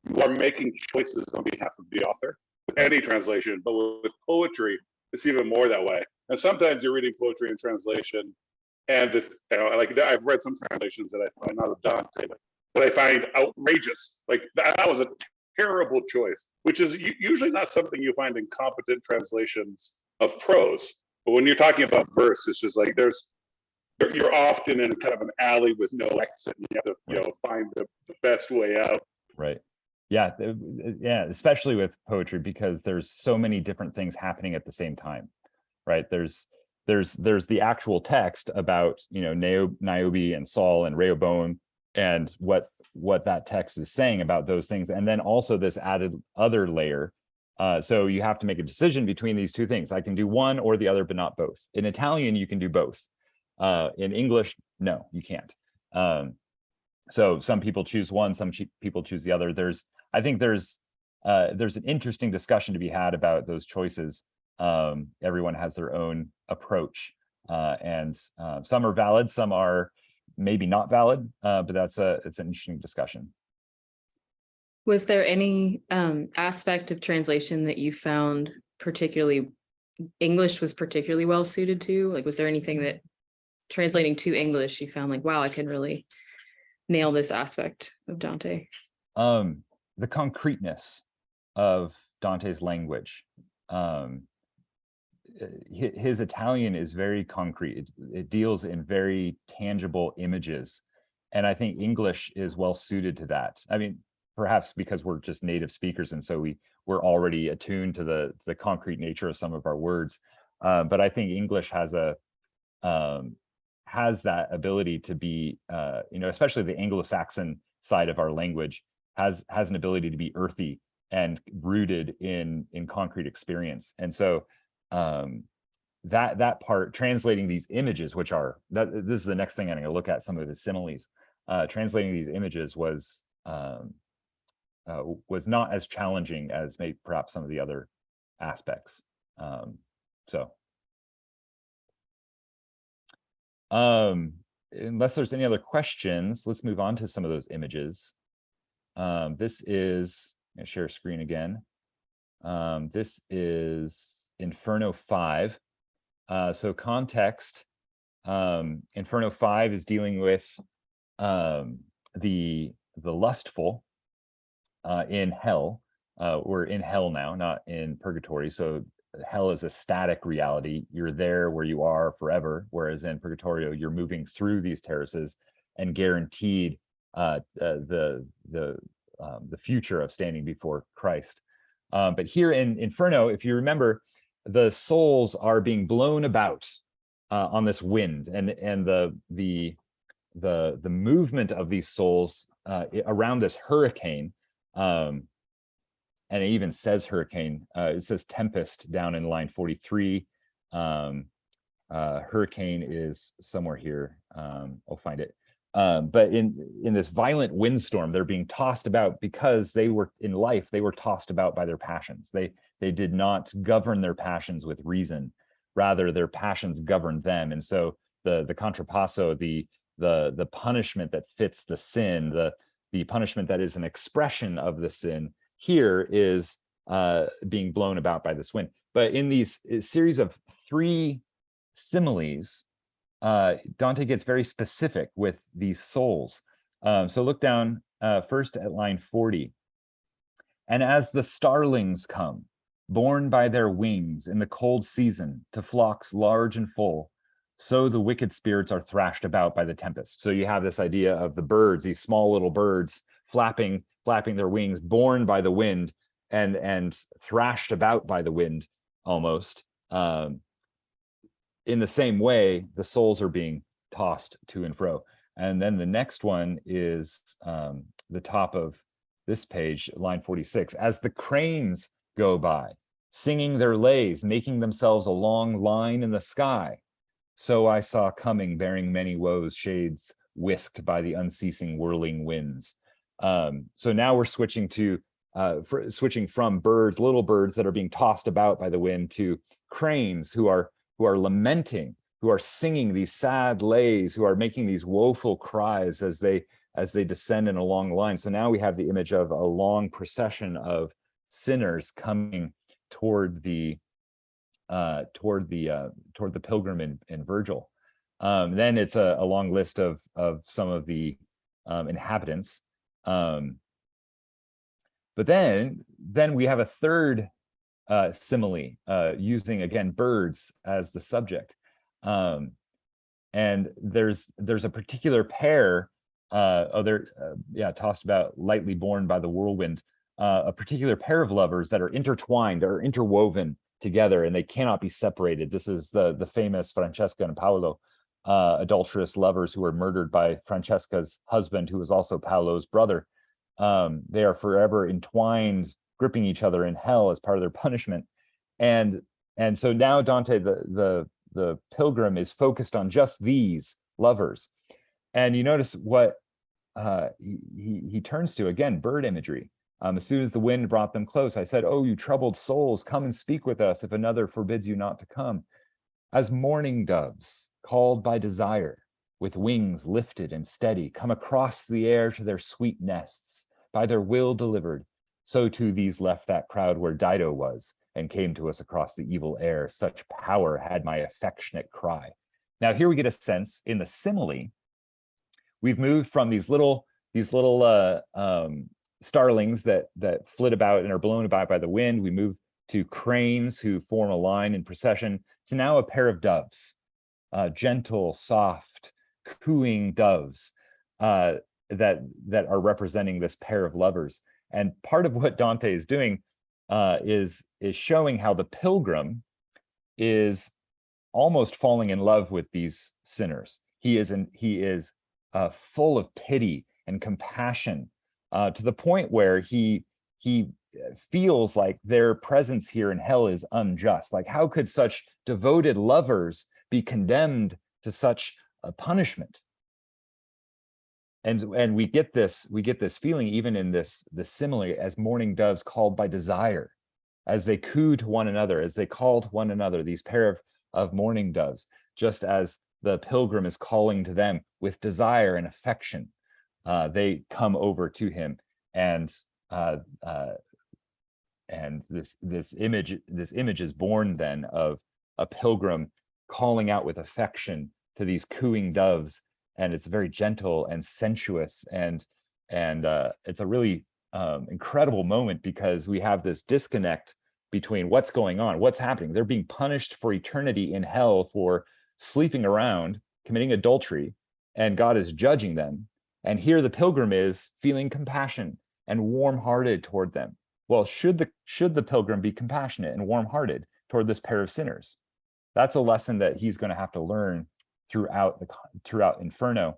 you are making choices on behalf of the author with any translation, but with poetry, it's even more that way. And sometimes you're reading poetry in translation, and you know, like I've read some translations that I find not of Dante, but I find outrageous. Like that was a terrible choice, which is usually not something you find in competent translations of prose. But when you're talking about verse, it's just like you're often in kind of an alley with no exit. You have to, you know, find the best way out. Right. Yeah. Yeah. Especially with poetry, because there's so many different things happening at the same time, right? There's the actual text about, you know, Niobe and Saul and Rehoboam and what that text is saying about those things. And then also this added other layer. So you have to make a decision between these 2 things. I can do one or the other, but not both. In Italian, you can do both. In English, no, you can't. So some people choose one, some people choose the other. I think there's an interesting discussion to be had about those choices. Everyone has their own approach, and some are valid, some are maybe not valid, but it's an interesting discussion. Was there any aspect of translation that you found particularly English was particularly well suited to? Like, was there anything that translating to English you found like, wow, I can really nail this aspect of Dante? The concreteness of Dante's language. His Italian is very concrete. It deals in very tangible images. And I think English is well suited to that. I mean, perhaps because we're just native speakers, and so we're already attuned to the concrete nature of some of our words. But I think English has that ability to be, especially the Anglo-Saxon side of our language has an ability to be earthy and rooted in concrete experience. And so that part, translating these images, which are this is the next thing I'm going to look at, some of the similes. Translating these images was not as challenging as maybe perhaps some of the other aspects. Unless there's any other questions, let's move on to some of those images. This is, I'm gonna share screen again. This is Inferno 5. So context, Inferno 5 is dealing with the lustful in hell. We're in hell now, not in purgatory. So hell is a static reality. You're there where you are forever, whereas in purgatorio, you're moving through these terraces and guaranteed the future of standing before Christ. But here in Inferno, if you remember, the souls are being blown about on this wind, and the movement of these souls around this hurricane. And it even says hurricane. It says tempest down in line 43. Hurricane is somewhere here. I'll find it. But in this violent windstorm, they're being tossed about because they were in life. They were tossed about by their passions. They did not govern their passions with reason. Rather, their passions governed them. And so the contrapasso, the punishment that fits the sin, the punishment that is an expression of the sin, here is being blown about by this wind. But in these series of 3 similes, Dante gets very specific with these souls. So look down first at line 40. And as the starlings come, borne by their wings in the cold season to flocks large and full, so the wicked spirits are thrashed about by the tempest. So you have this idea of the birds, these small little birds flapping their wings, borne by the wind and thrashed about by the wind almost. In the same way, the souls are being tossed to and fro. And then the next one is the top of this page, line 46. As the cranes go by, singing their lays, making themselves a long line in the sky, so I saw coming, bearing many woes, shades whisked by the unceasing whirling winds. So now we're switching to switching from birds, little birds that are being tossed about by the wind, to cranes who are lamenting, who are singing these sad lays, who are making these woeful cries as they descend in a long line. So now we have the image of a long procession of sinners coming toward the pilgrim in Virgil. Then it's a long list of some of the inhabitants. But then we have a third simile using again birds as the subject, and there's a particular pair. Tossed about, lightly borne by the whirlwind. A particular pair of lovers that are intertwined or interwoven together, and they cannot be separated. This is the famous Francesca and Paolo, adulterous lovers who were murdered by Francesca's husband, who was also Paolo's brother. They are forever entwined, gripping each other in hell as part of their punishment. And so now Dante, the pilgrim, is focused on just these lovers. And you notice what he turns to, again, bird imagery. As soon as the wind brought them close, I said, "Oh, you troubled souls, come and speak with us if another forbids you not to come. As mourning doves, called by desire, with wings lifted and steady, come across the air to their sweet nests, by their will delivered, so too these left that crowd where Dido was, and came to us across the evil air. Such power had my affectionate cry." Now here we get a sense in the simile. We've moved from these little starlings that flit about and are blown about by the wind. We move to cranes who form a line in procession, to now a pair of doves, gentle, soft, cooing doves. that are representing this pair of lovers. And part of what Dante is doing is showing how the pilgrim is almost falling in love with these sinners. He is full of pity and compassion to the point where he feels like their presence here in hell is unjust. Like, how could such devoted lovers be condemned to such a punishment? And we get this feeling even in this simile as mourning doves called by desire, as they coo to one another, as they call to one another, these pair of mourning doves, just as the pilgrim is calling to them with desire and affection. They come over to him, and this image is born then of a pilgrim calling out with affection to these cooing doves, and it's very gentle and sensuous, and it's a really incredible moment, because we have this disconnect between what's going on, what's happening. They're being punished for eternity in hell for sleeping around, committing adultery, and God is judging them. And here the pilgrim is feeling compassion and warm-hearted toward them. Well, should the pilgrim be compassionate and warm-hearted toward this pair of sinners? That's a lesson that he's going to have to learn throughout Inferno,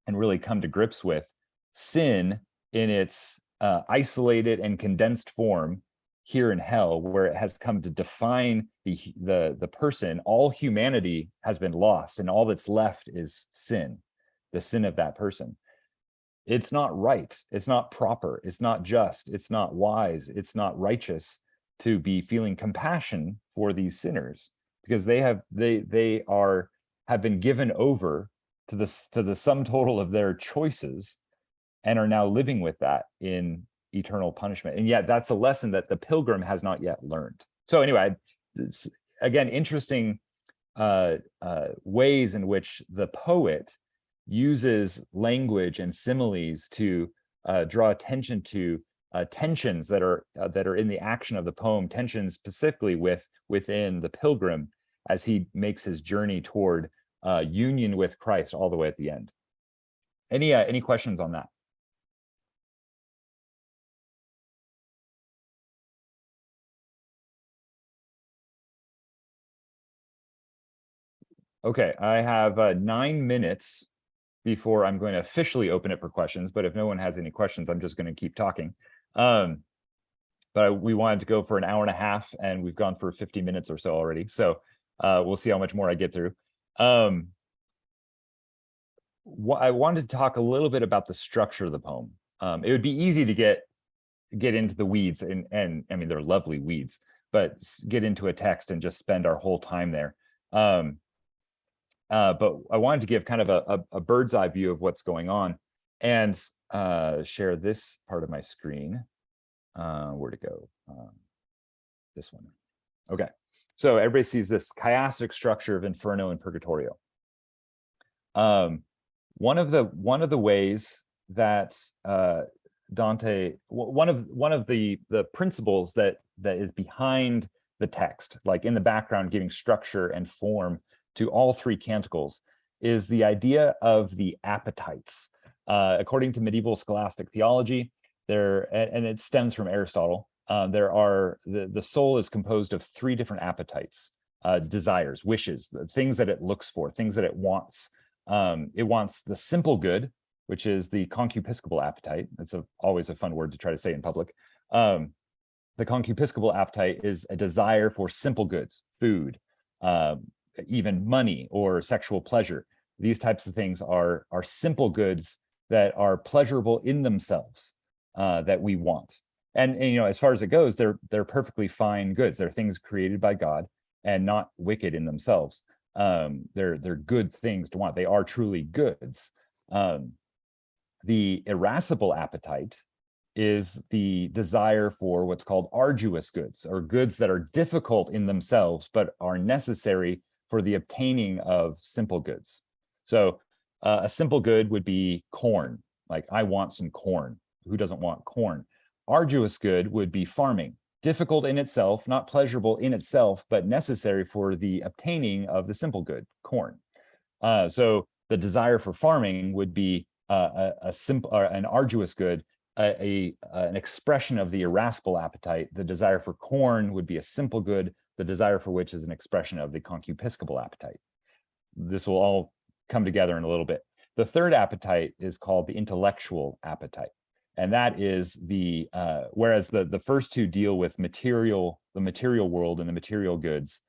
and really come to grips with sin in its isolated and condensed form here in hell, where it has come to define the person. All humanity has been lost, and all that's left is sin, the sin of that person. It's not right, it's not proper, it's not just, it's not wise, it's not righteous to be feeling compassion for these sinners, because they have been given over to the sum total of their choices, and are now living with that in eternal punishment. And yet that's a lesson that the pilgrim has not yet learned. So anyway, again, interesting ways in which the poet uses language and similes to draw attention to tensions that are in the action of the poem, tensions specifically within the pilgrim as he makes his journey toward union with Christ all the way at the end. Any questions on that? Okay, I have 9 minutes before I'm going to officially open it for questions, but if no one has any questions, I'm just going to keep talking. But we wanted to go for an hour and a half, and we've gone for 50 minutes or so already. So we'll see how much more I get through. I wanted to talk a little bit about the structure of the poem. It would be easy to get into the weeds, and I mean, they're lovely weeds, but get into a text and just spend our whole time there. But I wanted to give kind of a bird's eye view of what's going on, and share this part of my screen. Where to go? This one. Okay. So everybody sees this chiastic structure of Inferno and Purgatorio. One of the ways that Dante, one of the principles that is behind the text, like in the background, giving structure and form to all three canticles, is the idea of the appetites. According to medieval scholastic theology, and it stems from Aristotle, the soul is composed of three different appetites, desires, wishes, the things that it looks for, things that it wants. It wants the simple good, which is the concupiscible appetite. It's always a fun word to try to say in public. The concupiscible appetite is a desire for simple goods, food, even money or sexual pleasure. These types of things are simple goods that are pleasurable in themselves, that we want. And you know, as far as it goes, they're perfectly fine goods. They're things created by God and not wicked in themselves. They're good things to want. They are truly goods. The irascible appetite is the desire for what's called arduous goods, or goods that are difficult in themselves but are necessary for the obtaining of simple goods. So a simple good would be corn. Like, I want some corn. Who doesn't want corn? Arduous good would be farming. Difficult in itself, not pleasurable in itself, but necessary for the obtaining of the simple good, corn. So the desire for farming would be simple or an arduous good, an expression of the irascible appetite. The desire for corn would be a simple good, the desire for which is an expression of the concupiscible appetite. This will all come together in a little bit. The third appetite is called the intellectual appetite. And that is the, whereas the first two deal with the material world and the material goods,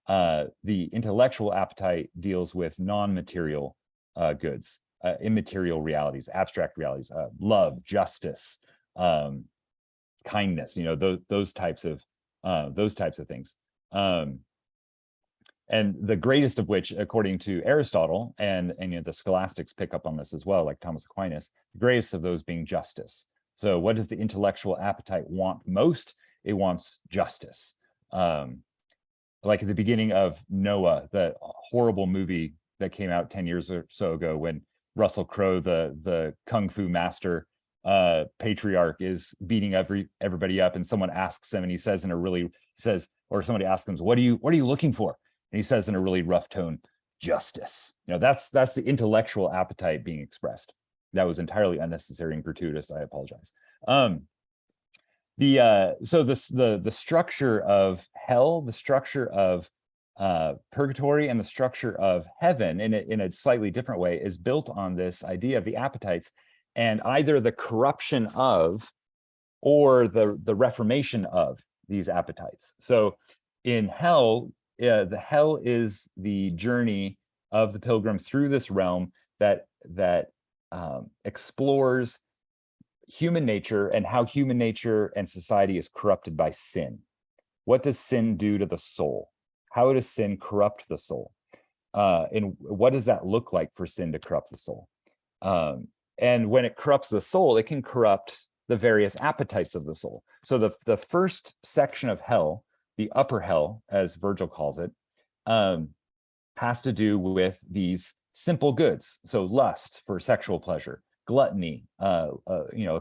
the intellectual appetite deals with non-material goods, immaterial realities, abstract realities, love, justice, kindness, those types of things. And the greatest of which, according to Aristotle, and the scholastics pick up on this as well, like Thomas Aquinas, the greatest of those being justice. So what does the intellectual appetite want most? It wants justice. Like at the beginning of Noah, the horrible movie that came out 10 years or so ago, when Russell Crowe, the kung fu master patriarch, is beating everybody up, and someone asks him, and he says or somebody asks him, what are you looking for? And he says in a really rough tone, justice. That's the intellectual appetite being expressed. That was entirely unnecessary and gratuitous. I apologize. So the structure of hell, the structure of purgatory, and the structure of heaven in a slightly different way is built on this idea of the appetites, and either the corruption of or the reformation of these appetites. So in hell, the hell is the journey of the pilgrim through this realm that explores human nature and how human nature and society is corrupted by sin. What does sin do to the soul? How does sin corrupt the soul? And what does that look like for sin to corrupt the soul? And when it corrupts the soul, it can corrupt the various appetites of the soul. So the first section of hell, the upper hell, as Virgil calls it, has to do with these simple goods. So lust for sexual pleasure, gluttony, a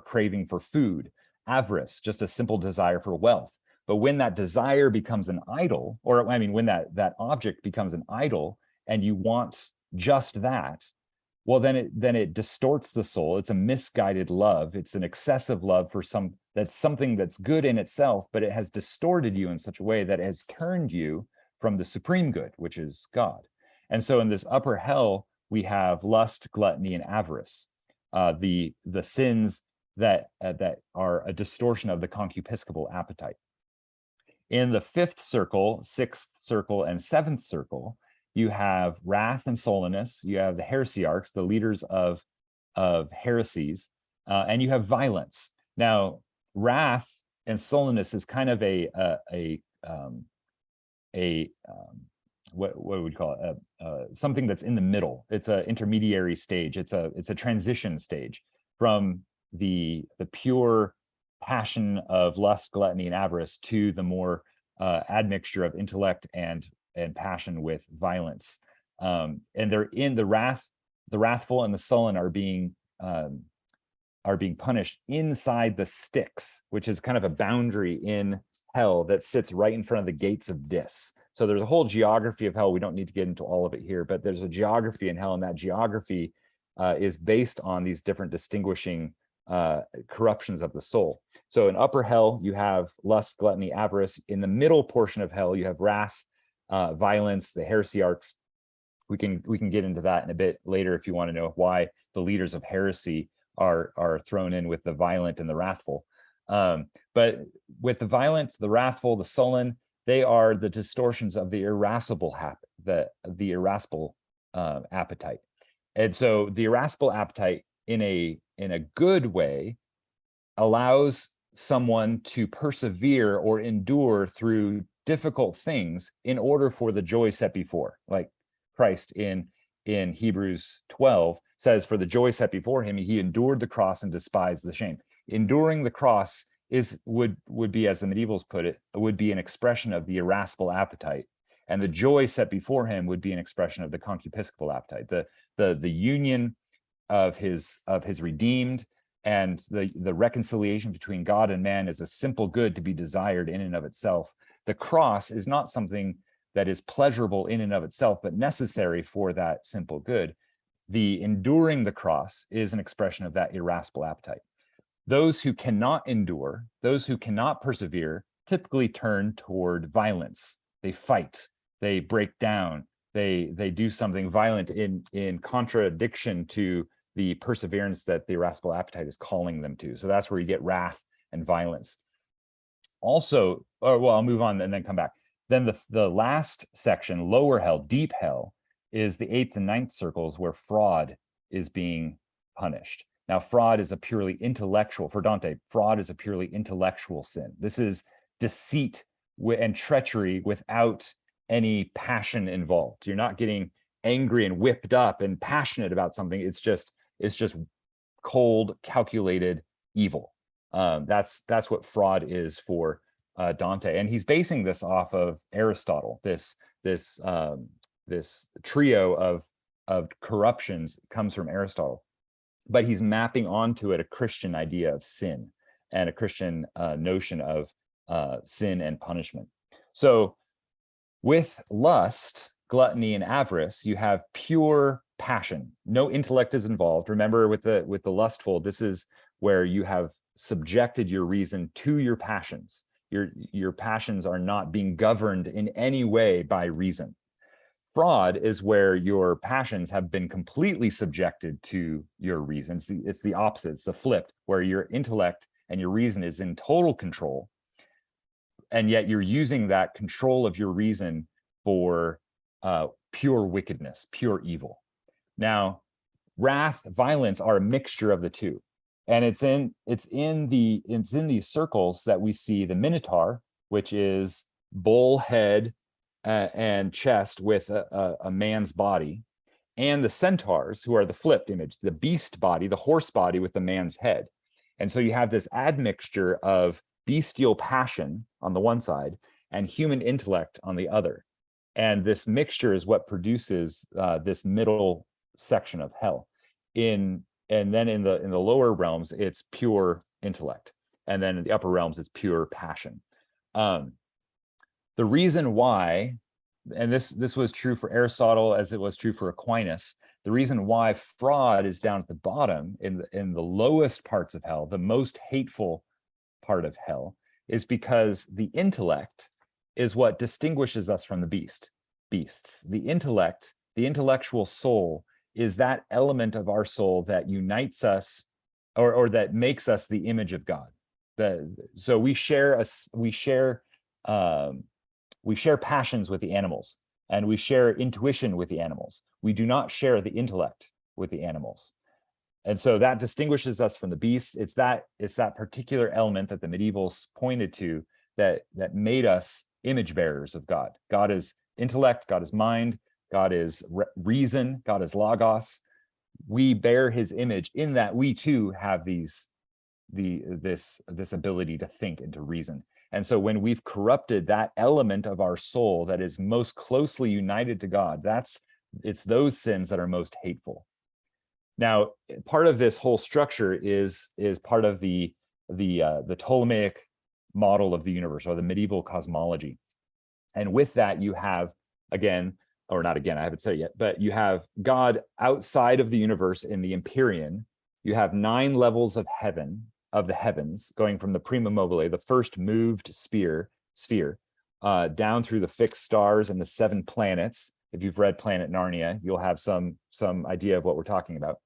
craving for food, avarice, just a simple desire for wealth. But when that desire becomes an idol, when that object becomes an idol, and you want just that, well, then it distorts the soul. It's a misguided love. It's an excessive love for something that's good in itself, but it has distorted you in such a way that it has turned you from the supreme good, which is God. And so in this upper hell, we have lust, gluttony, and avarice, the sins that are a distortion of the concupiscible appetite. In the fifth circle, sixth circle, and seventh circle, you have wrath and sullenness. You have the heresiarchs, the leaders of heresies, and you have violence. Now, wrath and sullenness is kind of what would we call it? Something that's in the middle. It's an intermediary stage. It's a transition stage from the pure passion of lust, gluttony, and avarice to the more admixture of intellect and passion with violence. And they're in the wrathful and the sullen are being punished inside the Styx, which is kind of a boundary in hell that sits right in front of the gates of Dis. So there's a whole geography of hell. We don't need to get into all of it here, but there's a geography in hell, and that geography is based on these different distinguishing corruptions of the soul. So in upper hell, you have lust, gluttony, avarice. In the middle portion of hell, you have wrath, violence, the heresiarchs. We can get into that in a bit later if you want to know why the leaders of heresy are thrown in with the violent and the wrathful. But with the violent, the wrathful, the sullen, they are the distortions of the irascible appetite. And so the irascible appetite in a good way allows someone to persevere or endure through difficult things in order for the joy set before. Like Christ in Hebrews 12 says, for the joy set before him, he endured the cross and despised the shame. Enduring the cross would be, as the medievals put it, would be an expression of the irascible appetite, and the joy set before him would be an expression of the concupiscible appetite, the union of his redeemed, and the reconciliation between God and man is a simple good to be desired in and of itself. The cross is not something that is pleasurable in and of itself, but necessary for that simple good. the enduring the cross is an expression of that irascible appetite. Those who cannot endure, those who cannot persevere, typically turn toward violence. They fight, they break down, they do something violent in contradiction to the perseverance that the irascible appetite is calling them to. So that's where you get wrath and violence. Also, well, I'll move on and then come back. Then the last section, lower hell, deep hell, is the 8th and 9th circles where fraud is being punished. Now, fraud is a purely intellectual, for Dante, fraud is a purely intellectual sin. This is deceit and treachery without any passion involved. You're not getting angry and whipped up and passionate about something. It's just cold, calculated evil. That's what fraud is for Dante, and he's basing this off of Aristotle. This trio of corruptions comes from Aristotle, but he's mapping onto it a Christian idea of sin and a Christian notion of sin and punishment. So with lust, gluttony, and avarice, you have pure passion. No intellect is involved. Remember, with the lustful, this is where you have subjected your reason to your passions. Your passions are not being governed in any way by reason. Fraud is where your passions have been completely subjected to your reason. It's the opposite, it's the flip, where your intellect and your reason is in total control, and yet you're using that control of your reason for pure wickedness, pure evil. Now, wrath, violence are a mixture of the two. And it's in these circles that we see the Minotaur, which is bull head and chest with a man's body, and the centaurs, who are the flipped image, the beast body, the horse body with the man's head. And so you have this admixture of bestial passion on the one side and human intellect on the other. And this mixture is what produces this middle section of hell. And then in the lower realms, it's pure intellect. And then in the upper realms, it's pure passion. The reason why, and this was true for Aristotle as it was true for Aquinas, the reason why fraud is down at the bottom in the lowest parts of hell, the most hateful part of hell, is because the intellect is what distinguishes us from the beasts. The intellect, the intellectual soul, is that element of our soul that unites us or that makes us the image of God. So we share passions with the animals, and we share intuition with the animals. We do not share the intellect with the animals. And so that distinguishes us from the beasts. It's that particular element that the medievals pointed to that made us image bearers of God. God is intellect, God is mind, God is reason, God is logos. We bear his image in that we too have this ability to think and to reason. And so when we've corrupted that element of our soul that is most closely united to God, it's those sins that are most hateful. Now, part of this whole structure is part of the Ptolemaic model of the universe, or the medieval cosmology. And with that, you have, again, or not again, I haven't said it yet, but you have God outside of the universe in the Empyrean. You have 9 levels of the heavens, going from the prima mobile, the first moved sphere, down through the fixed stars and the 7 planets. If you've read Planet Narnia, you'll have some idea of what we're talking about.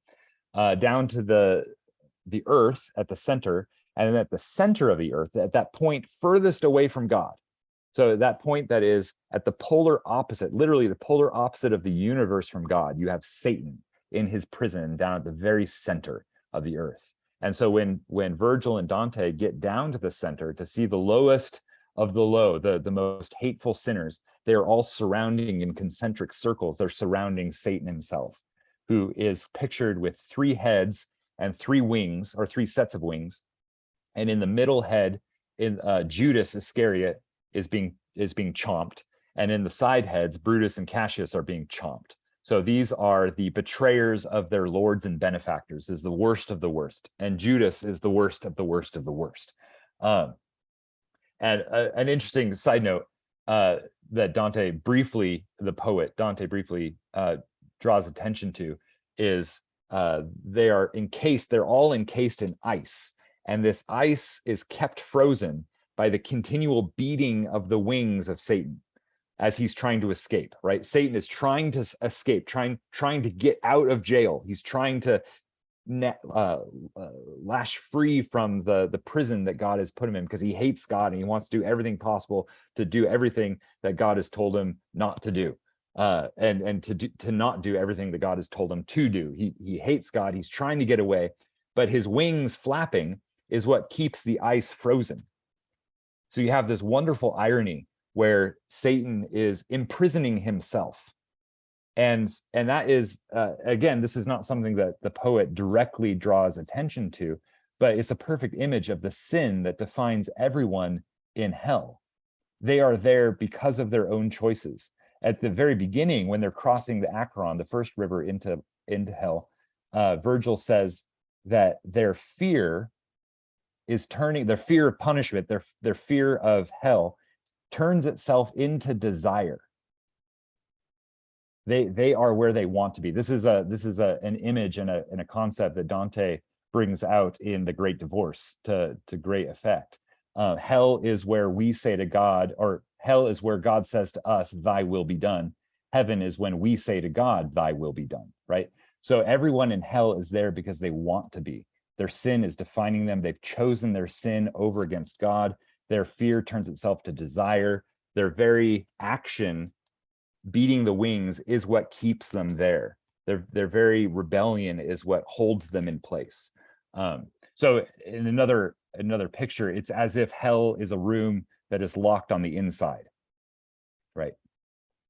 Down to the earth at the center, and then at the center of the earth, at that point furthest away from God. So that point that is at the polar opposite, literally the polar opposite of the universe from God, you have Satan in his prison down at the very center of the earth. And so when Virgil and Dante get down to the center to see the lowest of the low, the most hateful sinners, they are all surrounding in concentric circles. They're surrounding Satan himself, who is pictured with 3 heads and 3 wings, or 3 sets of wings. And in the middle head, Judas Iscariot is being chomped, and in the side heads, Brutus and Cassius are being chomped. So these are the betrayers of their lords and benefactors, is the worst of the worst, and Judas is the worst of the worst of the worst. And an interesting side note that the poet Dante briefly draws attention to is they're all encased in ice, and this ice is kept frozen by the continual beating of the wings of Satan as he's trying to escape, right? Satan is trying to escape, trying to get out of jail. He's trying to lash free from the prison that God has put him in, because he hates God and he wants to do everything possible to do everything that God has told him not to do, and to not do everything that God has told him to do. He hates God. He's trying to get away, but his wings flapping is what keeps the ice frozen. So you have this wonderful irony where Satan is imprisoning himself. And that is, again, this is not something that the poet directly draws attention to, but it's a perfect image of the sin that defines everyone in hell. They are there because of their own choices. At the very beginning, when they're crossing the Acheron, the first river into hell, Virgil says that their fear is turning, their fear of punishment, their fear of hell turns itself into desire. They are where they want to be. This is an image and a concept that Dante brings out in The Great Divorce to great effect. Hell is where we say to God, or hell is where God says to us, "Thy will be done." Heaven is when we say to God, "Thy will be done." Right? So everyone in hell is there because they want to be. Their sin is defining them. They've chosen their sin over against God. Their fear turns itself to desire. Their very action, beating the wings, is what keeps them there. Their very rebellion is what holds them in place. So in another picture, it's as if hell is a room that is locked on the inside, right?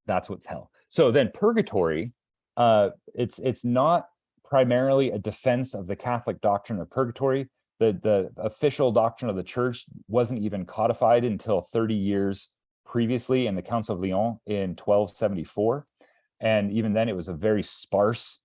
That's what's hell. So then purgatory, it's not primarily a defense of the Catholic doctrine of purgatory. The official doctrine of the church wasn't even codified until 30 years previously in the Council of Lyon in 1274. And even then it was a very sparse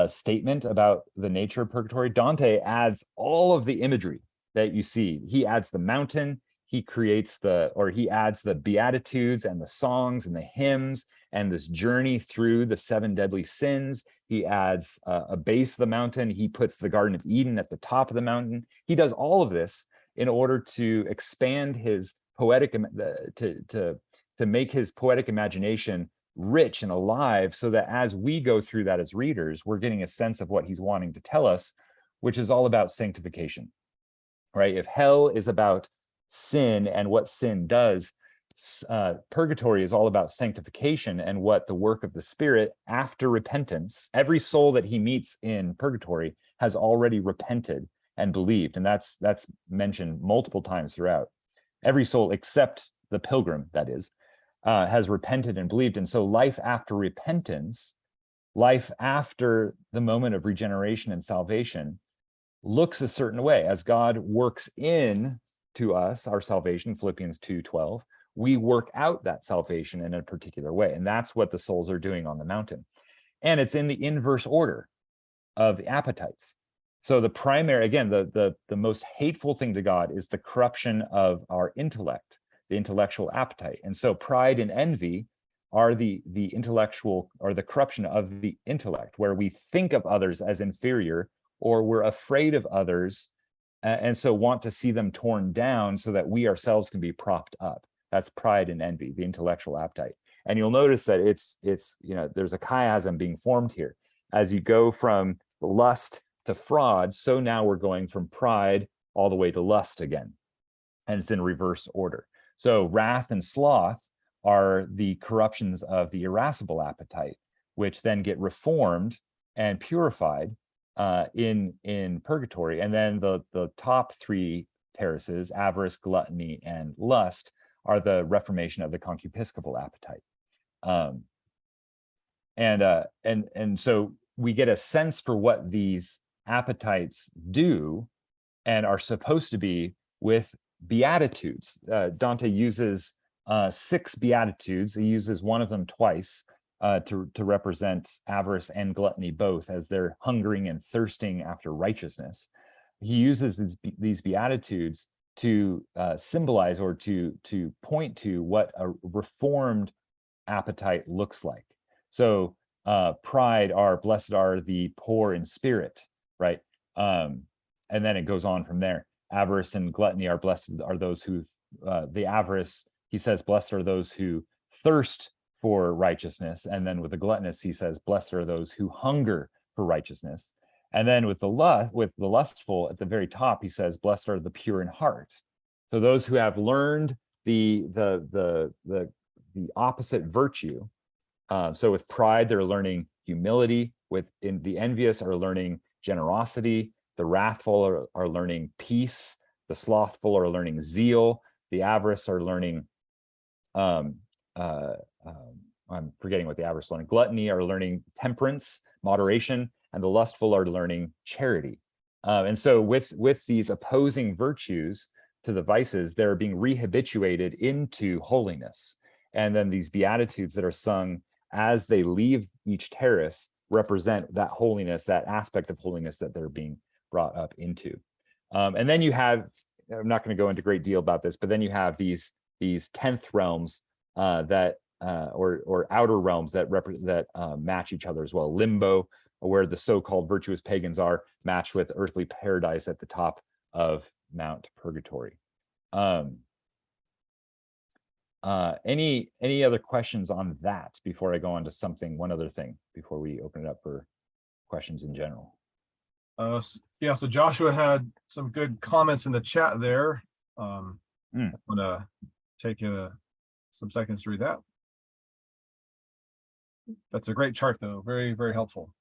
statement about the nature of purgatory. Dante adds all of the imagery that you see. He adds the mountain, he adds the Beatitudes and the songs and the hymns and this journey through the 7 deadly sins. He adds a base of the mountain. He puts the Garden of Eden at the top of the mountain. He does all of this in order to expand his poetic, to make his poetic imagination rich and alive, so that as we go through that as readers, we're getting a sense of what he's wanting to tell us, which is all about sanctification, right? If hell is about sin and what sin does, purgatory is all about sanctification and what the work of the Spirit after repentance. Every soul that he meets in purgatory has already repented and believed, and that's mentioned multiple times throughout. Every soul except the pilgrim, that is, has repented and believed. And so life after repentance, life after the moment of regeneration and salvation, looks a certain way. As God works in to us our salvation, Philippians 2:12, we work out that salvation in a particular way. And that's what the souls are doing on the mountain. And it's in the inverse order of the appetites. So the primary, again, the most hateful thing to God is the corruption of our intellect, the intellectual appetite. And so pride and envy are the intellectual, or the corruption of the intellect, where we think of others as inferior, or we're afraid of others, and so want to see them torn down so that we ourselves can be propped up. That's pride and envy, the intellectual appetite. And you'll notice that it's there's a chiasm being formed here. As you go from lust to fraud, so now we're going from pride all the way to lust again. And it's in reverse order. So wrath and sloth are the corruptions of the irascible appetite, which then get reformed and purified in purgatory. And then the top 3 terraces, avarice, gluttony, and lust, are the reformation of the concupiscible appetite. And so we get a sense for what these appetites do and are supposed to be with beatitudes. Dante uses 6 beatitudes. He uses one of them twice to represent avarice and gluttony both, as they're hungering and thirsting after righteousness. He uses these beatitudes to symbolize, or to point to what a reformed appetite looks like. So pride are blessed are the poor in spirit, right? And then it goes on from there. Avarice and gluttony are blessed are those who, the avarice, he says, blessed are those who thirst for righteousness. And then with the gluttonous, he says, blessed are those who hunger for righteousness. And then with the lustful at the very top, he says, blessed are the pure in heart. So those who have learned the opposite virtue. So with pride, they're learning humility. In the envious are learning generosity. The wrathful are learning peace. The slothful are learning zeal. The avarice are learning, I'm forgetting what the avarice learning. Gluttony are learning temperance, moderation, and the lustful are learning charity. And so with these opposing virtues to the vices, they're being rehabituated into holiness. And then these beatitudes that are sung as they leave each terrace represent that holiness, that aspect of holiness that they're being brought up into. And then you have, I'm not going to go into a great deal about this, but then you have these 10th realms or outer realms that match each other as well. Limbo, where the so-called virtuous pagans are, matched with earthly paradise at the top of Mount Purgatory. Any other questions on that before I go on to one other thing before we open it up for questions in general? Yeah, so Joshua had some good comments in the chat there. I'm gonna take some seconds to read that. That's a great chart, though. Very, very helpful.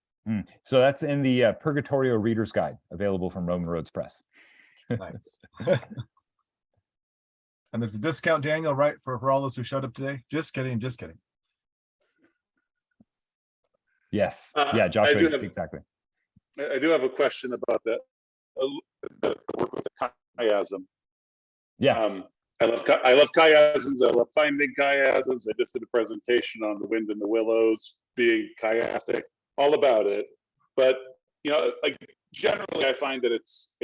So that's in the Purgatorio Reader's Guide, available from Roman Roads Press. Nice. And there's a discount, Daniel, right, for all those who showed up today? Just kidding, just kidding. Yes. Yeah, Joshua, exactly. I do have a question about the work with the chiasm. Yeah. I love chiasms. I love finding chiasms. I just did a presentation on the wind and the willows being chiastic, all about it. But like generally, I find that it's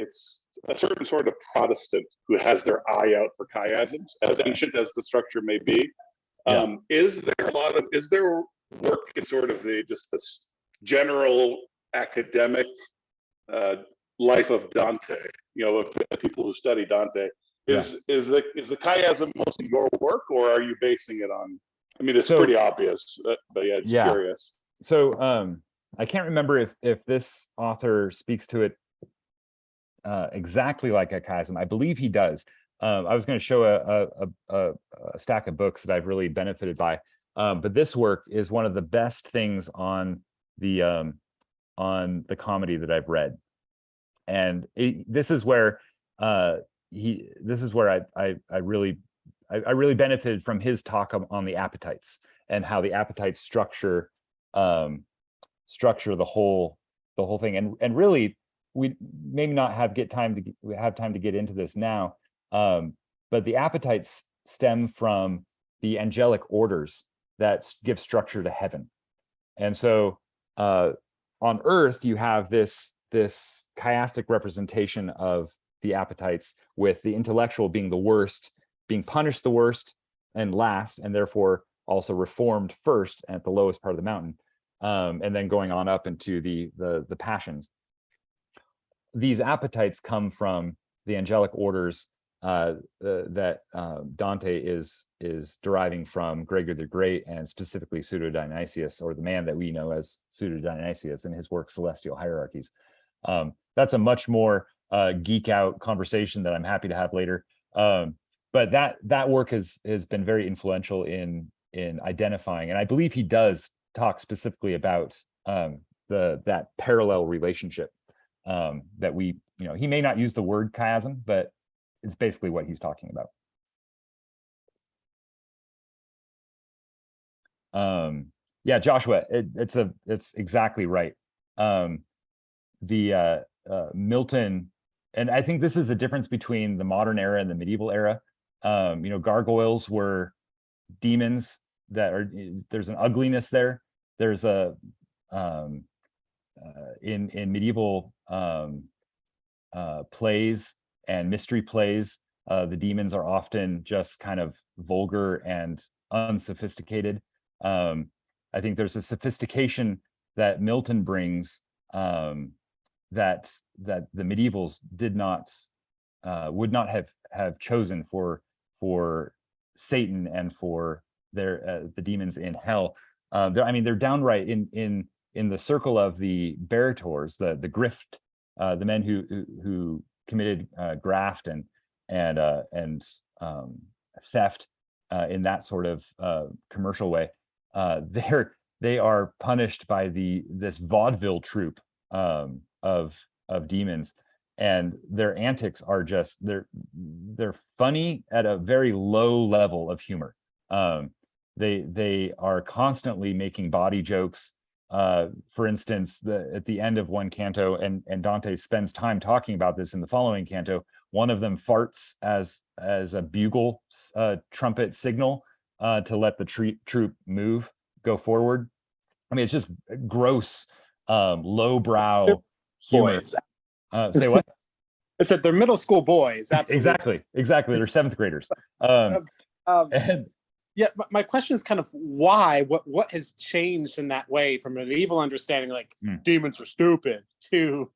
a certain sort of Protestant who has their eye out for chiasms, as ancient as the structure may be. Yeah. Is there work in sort of just this general academic life of Dante? Of people who study Dante. Is the chiasm mostly your work, or are you basing it on? I mean, it's pretty obvious, but yeah, just curious. So I can't remember if this author speaks to it exactly like a chiasm. I believe he does. I was going to show a stack of books that I've really benefited by, but this work is one of the best things on the comedy that I've read, and this is where I really benefited from his talk on the appetites and how the appetites structure the whole thing. And really, we maybe not have time to get into this now, but the appetites stem from the angelic orders that give structure to heaven. And so on earth, you have this chiastic representation of the appetites, with the intellectual being the worst, being punished the worst and last, and therefore also reformed first at the lowest part of the mountain, and then going on up into the passions. These appetites come from the angelic orders that Dante is deriving from Gregor the Great, and specifically Pseudo-Dionysius, or the man that we know as Pseudo-Dionysius, in his work Celestial Hierarchies. That's a much more geek out conversation that I'm happy to have later. But that work has been very influential in identifying, and I believe he does talk specifically about that parallel relationship that we, he may not use the word chiasm, but it's basically what he's talking about. Yeah, Joshua, it's exactly right. Milton, and I think this is a difference between the modern era and the medieval era. Gargoyles were demons there's an ugliness there. There's in medieval plays and mystery plays, the demons are often just kind of vulgar and unsophisticated. I think there's a sophistication that Milton brings that the medievals did not would not have chosen for Satan and for their the demons in hell. I mean, they're downright in the circle of the Berators, the grift, the men who committed graft and theft in that sort of commercial way. They are punished by this vaudeville troupe of demons, and their antics are just they're funny at a very low level of humor. They are constantly making body jokes. For instance, at the end of one canto, and Dante spends time talking about this in the following canto, one of them farts as a bugle trumpet signal to let the troop go forward. I mean, it's just gross, lowbrow humor. Say what? I said they're middle school boys. Absolutely. Exactly. They're seventh graders. And yeah, my question is kind of why? What has changed in that way from an evil understanding, like demons are stupid, to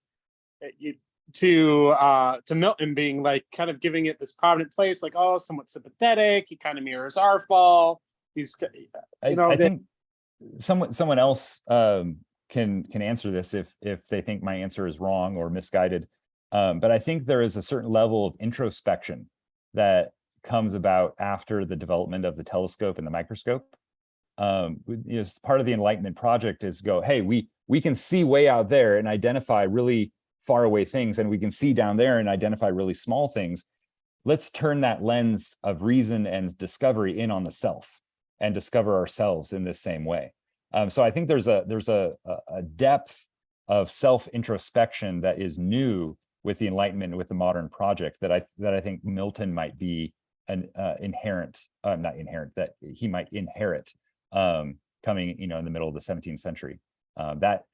Milton being like kind of giving it this prominent place, like, oh, somewhat sympathetic. He kind of mirrors our fall. He's, I think someone else can answer this if they think my answer is wrong or misguided. But I think there is a certain level of introspection that comes about after the development of the telescope and the microscope. Part of the Enlightenment project is hey, we can see way out there and identify really far away things, and we can see down there and identify really small things. Let's turn that lens of reason and discovery in on the self and discover ourselves in this same way. So I think there's a depth of self-introspection that is new with the Enlightenment, with the modern project, that I think Milton might be that he might inherit coming in the middle of the 17th century. That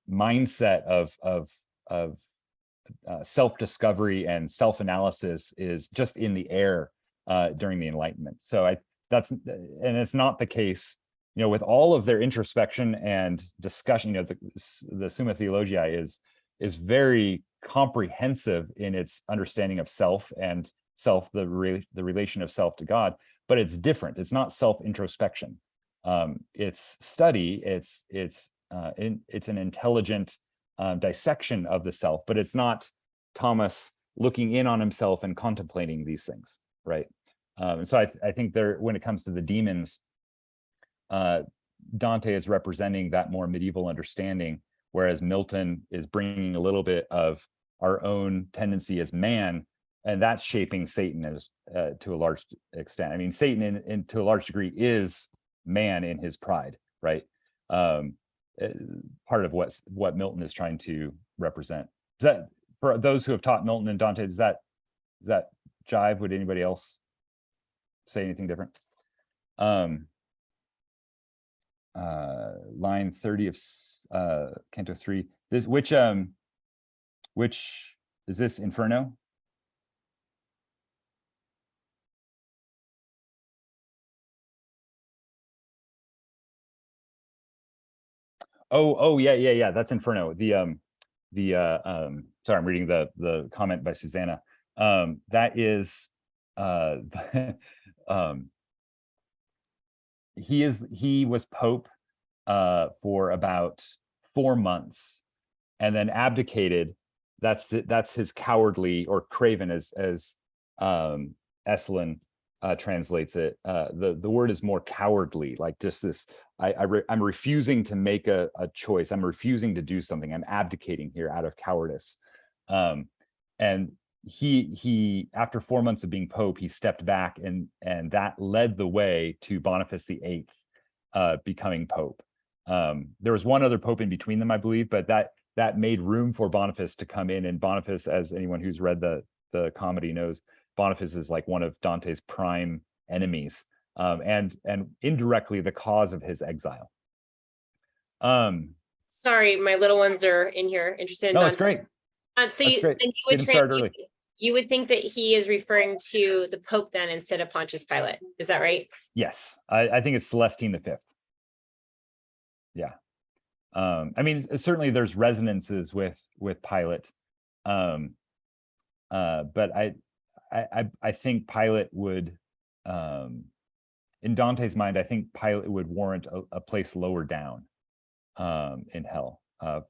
mindset of self-discovery and self-analysis is just in the air during the Enlightenment. So and it's not the case with all of their introspection and discussion. The Summa Theologiae is very comprehensive in its understanding of self and the relation of self to God, but it's different. It's not self-introspection. It's study. It's an intelligent dissection of the self, but it's not Thomas looking in on himself and contemplating these things, right? And so I think when it comes to the demons, Dante is representing that more medieval understanding, whereas Milton is bringing a little bit of our own tendency as man, and that's shaping Satan as to a large extent. I mean, Satan to a large degree is man in his pride, right? Part of what Milton is trying to represent. Is that, for those who have taught Milton and Dante, does that jive? Would anybody else say anything different? Line 30 of Canto 3. Which is this, Inferno? Oh yeah. That's Inferno. Sorry, I'm reading the comment by Susanna. That is he was Pope for about 4 months and then abdicated. That's his cowardly, or craven, as Esselin translates it. The word is more cowardly, like just this. I'm refusing to make a choice. I'm refusing to do something. I'm abdicating here out of cowardice. And he after 4 months of being Pope, he stepped back, and that led the way to Boniface VIII becoming Pope. There was one other Pope in between them, I believe, but that made room for Boniface to come in. And Boniface, as anyone who's read the comedy knows, Boniface is like one of Dante's prime enemies, and indirectly the cause of his exile. Sorry, my little ones are in here interested in No, Dante. it's great. So you would think that he is referring to the Pope then instead of Pontius Pilate. Is that right? Yes, I think it's Celestine V. Yeah. I mean, certainly there's resonances with Pilate. But I think Pilate would, in Dante's mind, I think Pilate would warrant a place lower down in hell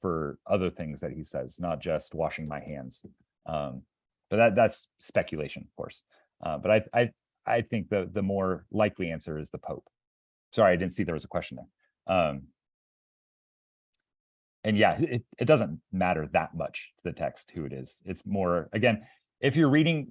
for other things that he says, not just washing my hands. But that's speculation, of course. But I think the more likely answer is the Pope. Sorry, I didn't see there was a question there. And yeah, it doesn't matter that much to the text who it is. It's more, again, if you're reading,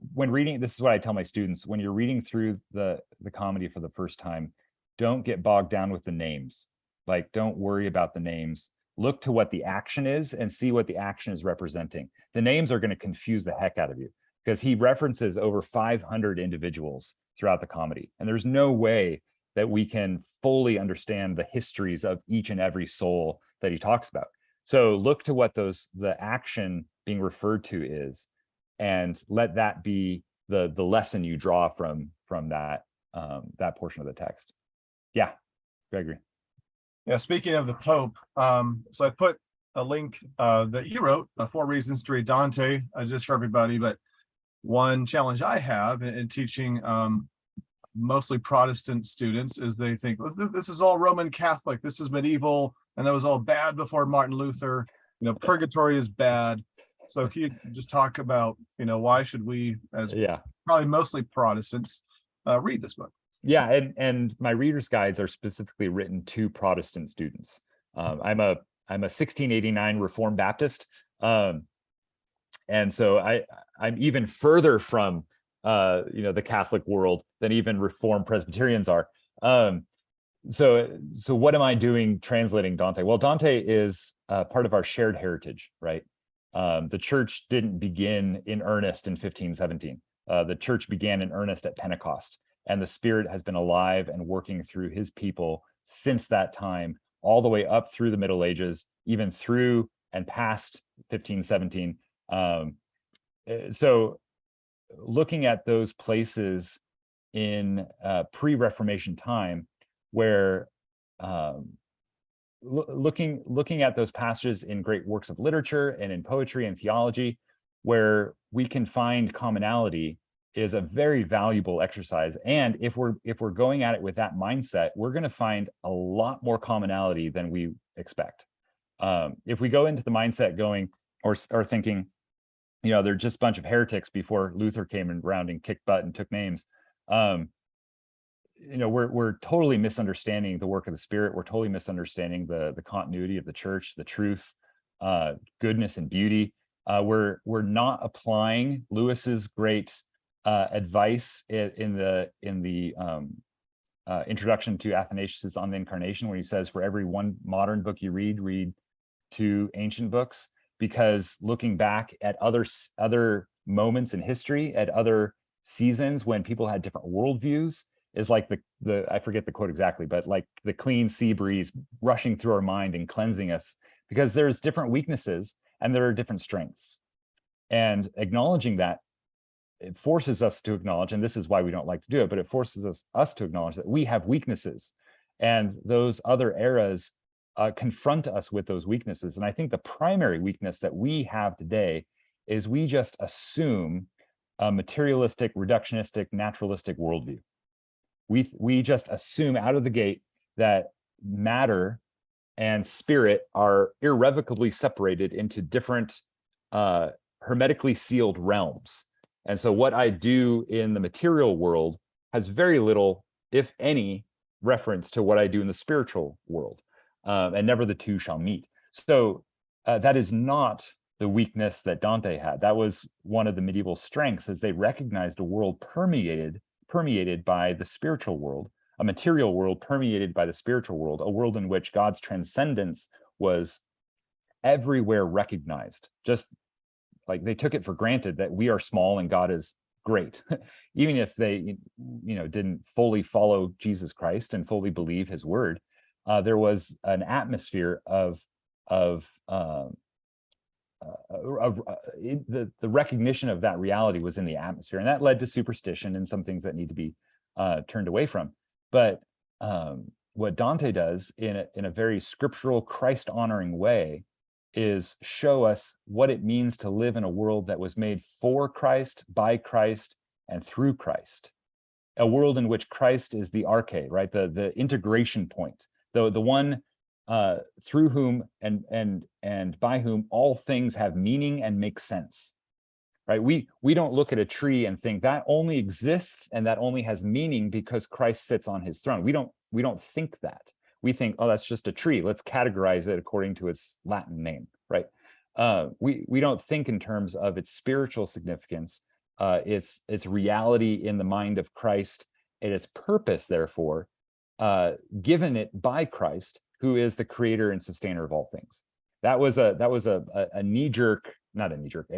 this is what I tell my students, when you're reading through the comedy for the first time, don't get bogged down with the names. Like, don't worry about the names. Look to what the action is and see what the action is representing. The names are going to confuse the heck out of you because he references over 500 individuals throughout the comedy. And there's no way that we can fully understand the histories of each and every soul that he talks about. So look to what the action being referred to is, and let that be the lesson you draw from that portion of the text. Yeah, Gregory. Yeah, speaking of the Pope, so I put a link that you wrote, 4 Reasons to Read Dante, just for everybody. But one challenge I have in teaching mostly Protestant students is they think, well, this is all Roman Catholic, this is medieval, and that was all bad before Martin Luther. Purgatory is bad. So can you just talk about, why should we, as probably mostly Protestants, read this book? Yeah, and my reader's guides are specifically written to Protestant students. I'm a 1689 Reformed Baptist, and so I'm even further from the Catholic world than even Reformed Presbyterians are. So what am I doing translating Dante? Well, Dante is part of our shared heritage, right? The church didn't begin in earnest in 1517. The church began in earnest at Pentecost, and the Spirit has been alive and working through his people since that time, all the way up through the Middle Ages, even through and past 1517. So looking at those places in pre-Reformation time, where looking at those passages in great works of literature and in poetry and theology, where we can find commonality, is a very valuable exercise. And if we're going at it with that mindset, we're going to find a lot more commonality than we expect. If we go into the mindset going or thinking, they're just a bunch of heretics before Luther came around and kicked butt and took names, we're totally misunderstanding the work of the Spirit. We're totally misunderstanding the continuity of the church, the truth, goodness and beauty. We're not applying Lewis's great advice in the introduction to Athanasius on the Incarnation, where he says, for every one modern book you read 2 ancient books, because looking back at other moments in history, at other seasons when people had different worldviews, is like the I forget the quote exactly, but like the clean sea breeze rushing through our mind and cleansing us, because there's different weaknesses and there are different strengths. And acknowledging that, it forces us to acknowledge, and this is why we don't like to do it, but it forces us to acknowledge that we have weaknesses, and those other eras confront us with those weaknesses. And I think the primary weakness that we have today is we just assume a materialistic, reductionistic, naturalistic worldview. We just assume out of the gate that matter and spirit are irrevocably separated into different hermetically sealed realms. And so what I do in the material world has very little, if any, reference to what I do in the spiritual world, and never the two shall meet. So that is not the weakness that Dante had. That was one of the medieval strengths, as they recognized a world permeated by the spiritual world, a material world permeated by the spiritual world, a world in which God's transcendence was everywhere recognized. Just like they took it for granted that we are small and God is great, even if they, didn't fully follow Jesus Christ and fully believe his word. There was an atmosphere of the recognition of that reality was in the atmosphere, and that led to superstition and some things that need to be turned away from. But what Dante does in a very scriptural, Christ-honoring way is show us what it means to live in a world that was made for Christ, by Christ, and through Christ. A world in which Christ is the arche, right? The integration point, the one through whom and by whom all things have meaning and make sense. Right? We don't look at a tree and think that only exists and that only has meaning because Christ sits on his throne. We don't think that. We think, oh, that's just a tree. Let's categorize it according to its Latin name, right? We don't think in terms of its spiritual significance, its reality in the mind of Christ, and its purpose, therefore, given it by Christ, who is the creator and sustainer of all things. That was a knee-jerk, not a knee-jerk,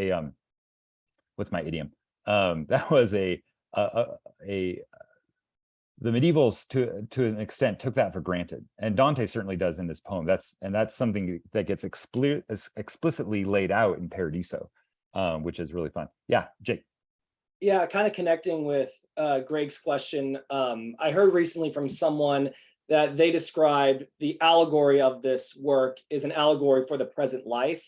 what's my idiom? That was the medievals to an extent took that for granted, and Dante certainly does in this poem. That's something that gets explicitly laid out in Paradiso, which is really fun. Yeah, Jake. Yeah, kind of connecting with Greg's question. I heard recently from someone that they described the allegory of this work is an allegory for the present life.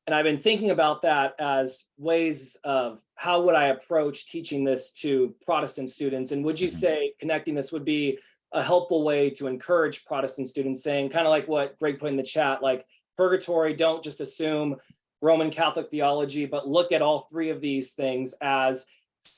And I've been thinking about that as ways of how would I approach teaching this to Protestant students? And would you say connecting this would be a helpful way to encourage Protestant students, saying kind of like what Greg put in the chat, like purgatory, don't just assume Roman Catholic theology, but look at all three of these things as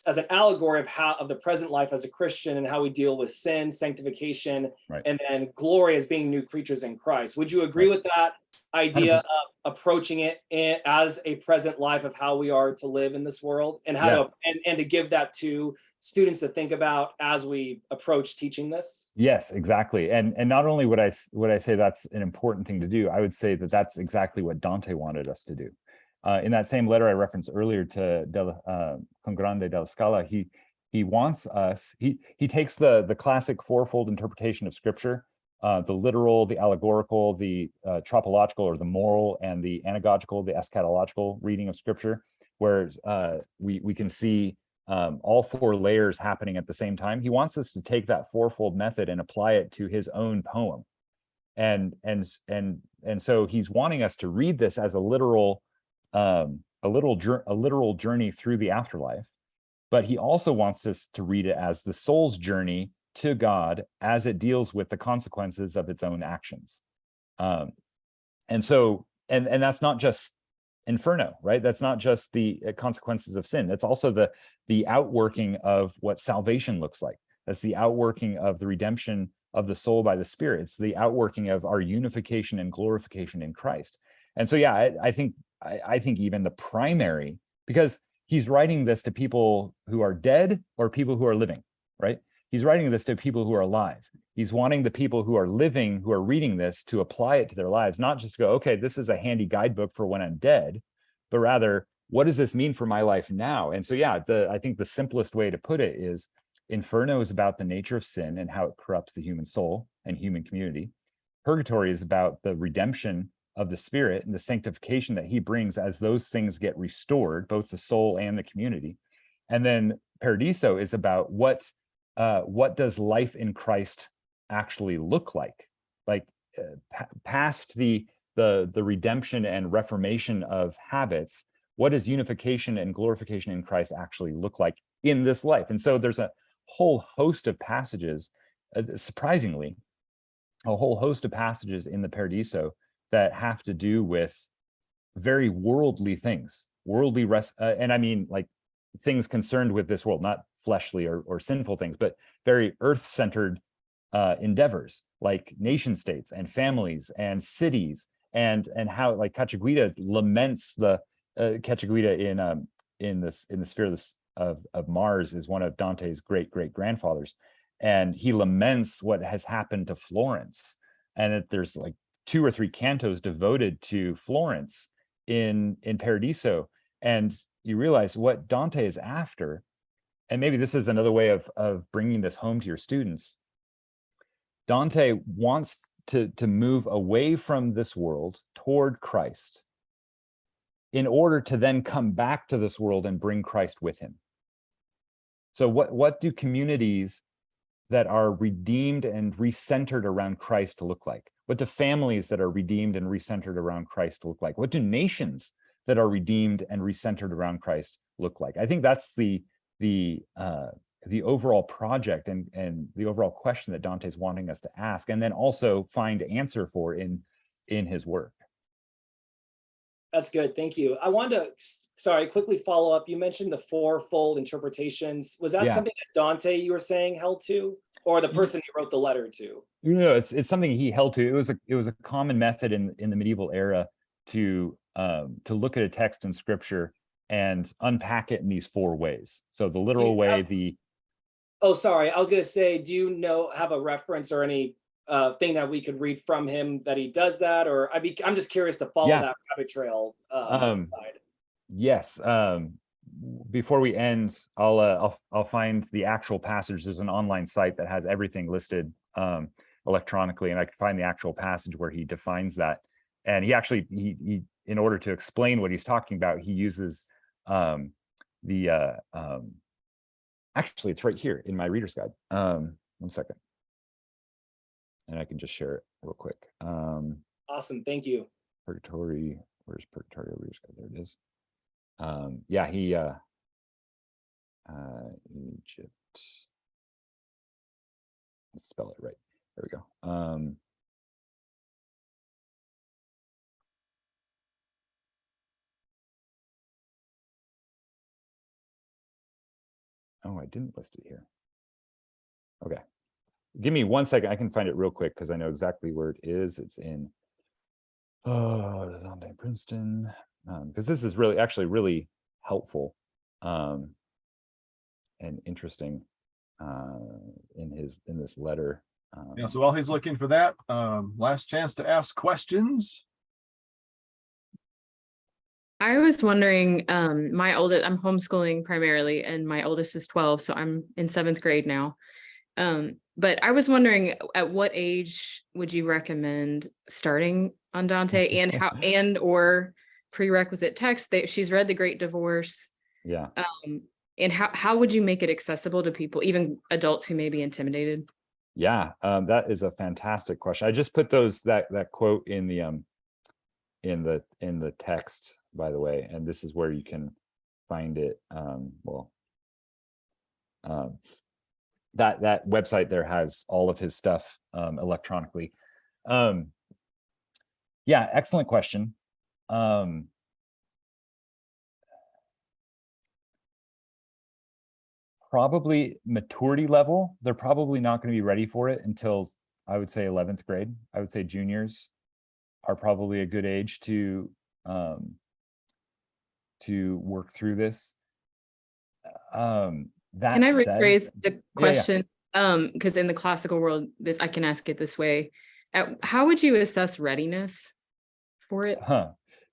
an allegory of the present life as a Christian and how we deal with sin, sanctification, right, and then glory as being new creatures in Christ. Would you agree with that idea of approaching it as a present life of how we are to live in this world, and how to give that to students to think about as we approach teaching this? Yes, exactly. And not only would I say that's an important thing to do, I would say that that's exactly what Dante wanted us to do. In that same letter I referenced earlier to Con Grande della Scala, he wants us, he takes the classic fourfold interpretation of scripture, the literal, the allegorical, the tropological or the moral, and the anagogical, the eschatological reading of scripture, where we can see all four layers happening at the same time. He wants us to take that fourfold method and apply it to his own poem. And so he's wanting us to read this as a literal journey through the afterlife, but he also wants us to read it as the soul's journey to God as it deals with the consequences of its own actions. And that's not just Inferno, right? That's not just the consequences of sin. That's also the outworking of what salvation looks like. That's the outworking of the redemption of the soul by the Spirit. It's the outworking of our unification and glorification in Christ. And so, yeah, I think even the primary, because he's writing this to people who are dead or people who are living, right? He's writing this to people who are alive. He's wanting the people who are living, who are reading this, to apply it to their lives, not just go, okay, this is a handy guidebook for when I'm dead, but rather, what does this mean for my life now? And so, yeah, I think the simplest way to put it is Inferno is about the nature of sin and how it corrupts the human soul and human community. Purgatory is about the redemption of the Spirit and the sanctification that he brings as those things get restored, both the soul and the community. And then Paradiso is about what does life in Christ actually look like past the redemption and reformation of habits. What does unification and glorification in Christ actually look like in this life? And so there's a whole host of passages, surprisingly, a whole host of passages in the Paradiso that have to do with very worldly things, and I mean like things concerned with this world, not fleshly or sinful things, but very earth-centered endeavors, like nation states and families and cities, and how like Cacciaguida laments the Cacciaguida in the sphere of Mars is one of Dante's great grandfathers, and he laments what has happened to Florence, and that there's like 2 or 3 cantos devoted to Florence in Paradiso. And you realize what Dante is after, and maybe this is another way of bringing this home to your students. Dante wants to move away from this world toward Christ in order to then come back to this world and bring Christ with him. So what do communities that are redeemed and recentered around Christ look like? What do families that are redeemed and recentered around Christ look like? What do nations that are redeemed and recentered around Christ look like? I think that's the overall project and the overall question that Dante's wanting us to ask, and then also find answer for in his work. That's good. Thank you. I wanted to, sorry, quickly follow up. You mentioned the fourfold interpretations. Was that something that Dante, you were saying, held to, or the person he wrote the letter to? No, it's something he held to. It was a common method in the medieval era to look at a text in scripture and unpack it in these 4 ways. So the literal way, Oh, sorry. I was going to say, do you have a reference or any thing that we could read from him that he does that? Or I'm just curious to follow that rabbit trail. Yes. Before we end, I'll find the actual passage. There's an online site that has everything listed electronically, and I can find the actual passage where he defines that. And he actually, he in order to explain what he's talking about, he uses actually, it's right here in my reader's guide. 1 second. And I can just share it real quick. Awesome, thank you. Purgatory, where's Purgatory reader's guide? There it is. Yeah, he Egypt. Let's spell it right. There we go. Oh, I didn't list it here. Okay. Give me 1 second. I can find it real quick because I know exactly where it is. It's in Dante Princeton. Because this is really helpful and interesting in this letter. Yeah, so while he's looking for that, last chance to ask questions. I was wondering, I'm homeschooling primarily, and my oldest is 12, so I'm in 7th grade now. But I was wondering, at what age would you recommend starting on Dante, and how, and or prerequisite text? She's read The Great Divorce. Yeah. And how would you make it accessible to people, even adults who may be intimidated? Yeah, that is a fantastic question. I just put that quote in the text, by the way, and this is where you can find it. That website there has all of his stuff electronically. Yeah, excellent question. Probably maturity level, they're probably not going to be ready for it until, I would say, 11th grade. I would say juniors are probably a good age to work through this. That Can I said, rephrase the question? Because in the classical world, I can ask it this way: how would you assess readiness for it?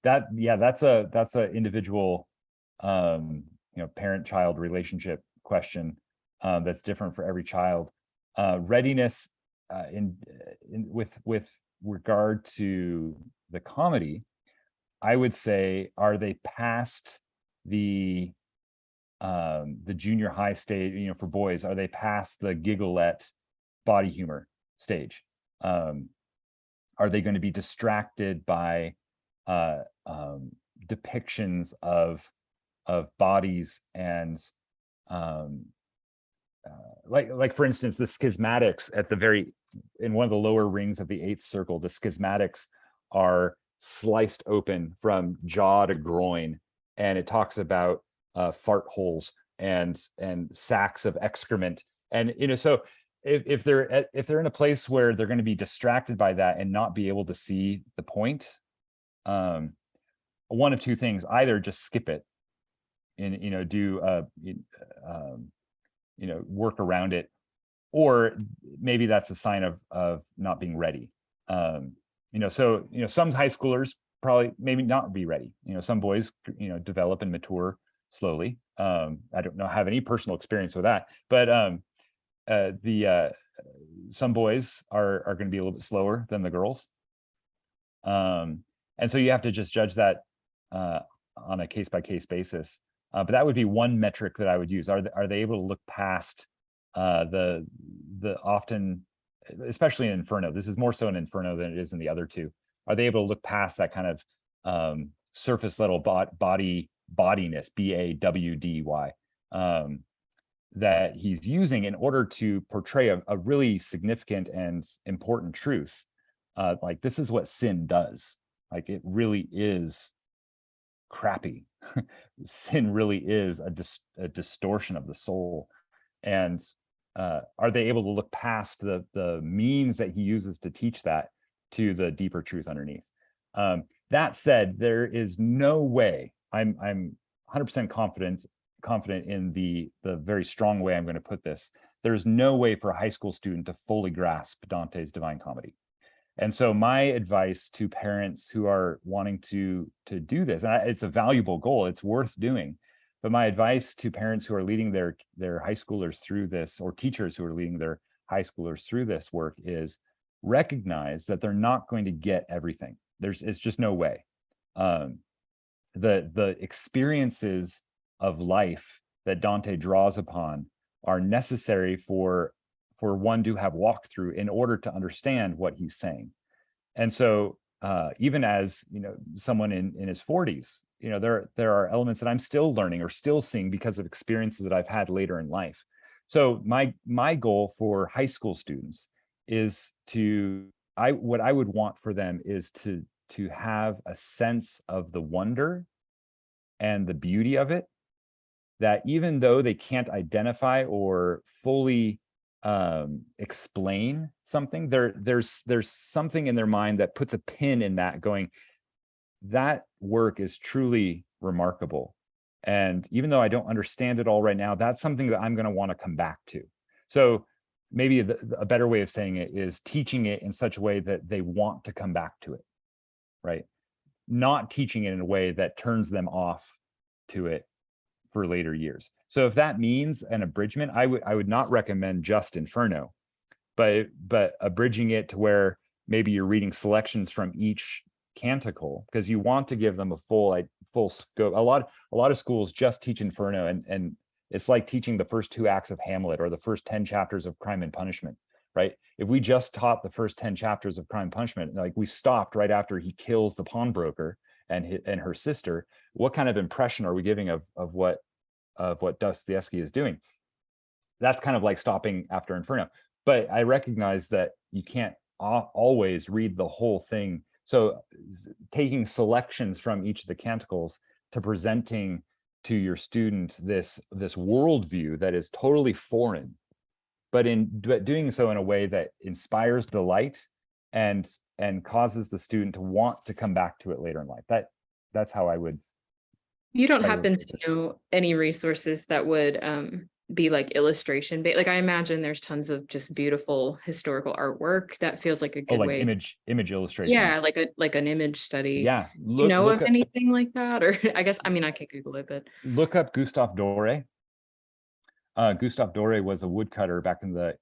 That's a individual parent-child relationship question that's different for every child. Readiness with regard to the comedy, I would say, are they past the junior high stage? For boys, are they past the gigglette body humor stage? Are they going to be distracted by depictions of bodies and like for instance, the schismatics in one of the lower rings of the 8th circle, the schismatics are sliced open from jaw to groin, and it talks about fart holes and sacks of excrement. And so if they're in a place where they're going to be distracted by that and not be able to see the point, one of two things: either just skip it and do work around it, or maybe that's a sign of not being ready. Some high schoolers probably maybe not be ready. Some boys develop and mature slowly. I don't have any personal experience with that, but some boys are going to be a little bit slower than the girls, and so you have to just judge that on a case-by-case basis. But that would be one metric that I would use. Are they able to look past the often, especially in Inferno, this is more so in Inferno than it is in the other two. Are they able to look past that kind of surface level bodiness, BAWDY, that he's using in order to portray a really significant and important truth? Like, this is what sin does. Like, it really is crappy. Sin really is a distortion of the soul. And are they able to look past the means that he uses to teach that to the deeper truth underneath? That said, there is no way, I'm 100% confident in the very strong way I'm going to put this. There's no way for a high school student to fully grasp Dante's Divine Comedy. And so my advice to parents who are wanting to do this, and it's a valuable goal, it's worth doing, but my advice to parents who are leading their high schoolers through this, or teachers who are leading their high schoolers through this work, is recognize that they're not going to get everything. It's just no way. The experiences of life that Dante draws upon are necessary for one to have walked through in order to understand what he's saying. And so even as, someone in his 40s, there are elements that I'm still learning or still seeing because of experiences that I've had later in life. So my goal for high school students is what I would want for them is to have a sense of the wonder and the beauty of it, that even though they can't identify or fully explain something, there's something in their mind that puts a pin in that, going, that work is truly remarkable. And even though I don't understand it all right now, that's something that I'm going to want to come back to. So maybe a better way of saying it is teaching it in such a way that they want to come back to it, right? Not teaching it in a way that turns them off to it for later years. So if that means an abridgment, I would not recommend just Inferno, but abridging it to where maybe you're reading selections from each canticle, because you want to give them a full scope. A lot of schools just teach Inferno, and it's like teaching the first 2 acts of Hamlet or the first 10 chapters of Crime and Punishment, right? If we just taught the first 10 chapters of Crime and Punishment, like we stopped right after he kills the pawnbroker and her sister, what kind of impression are we giving of what Dostoevsky is doing? That's kind of like stopping after Inferno. But I recognize that you can't always read the whole thing. So taking selections from each of the canticles to presenting to your student this worldview that is totally foreign, but doing so in a way that inspires delight and causes the student to want to come back to it later in life. That's how I would. You don't happen to know any resources that would be like illustration based? Like, I imagine there's tons of just beautiful historical artwork that feels like a good way. image illustration. Yeah, like an image study. Yeah. You know of anything like that? Or I guess, I mean, I could Google it, but look up Gustave Doré. Gustave Doré was a woodcutter back in the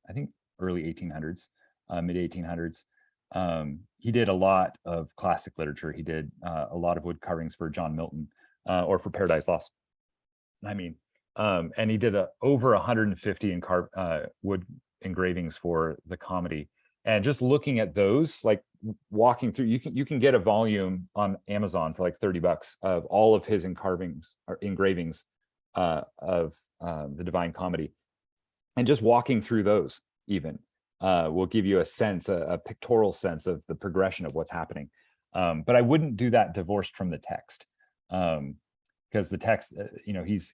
I think early 1800s, mid 1800s. He did a lot of classic literature. He did a lot of wood carvings for John Milton, or for Paradise Lost. And he did over 150 wood engravings for the comedy. And just looking at those, like walking through, you can get a volume on Amazon for like $30 of all of his engravings of the Divine Comedy. And just walking through those even will give you a sense, a pictorial sense of the progression of what's happening. But I wouldn't do that divorced from the text, because the text, he's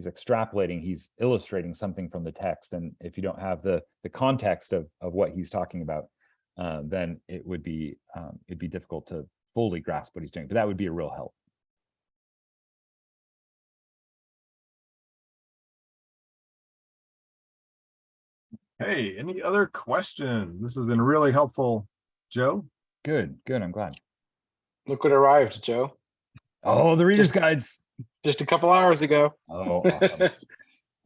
extrapolating, he's illustrating something from the text, and if you don't have the context of what he's talking about, then it'd be difficult to fully grasp what he's doing. But that would be a real help. Hey, any other questions? This has been really helpful, Joe. Good. I'm glad. Look what arrived, Joe. Oh, the reader's guides. Just a couple hours ago. Oh, awesome.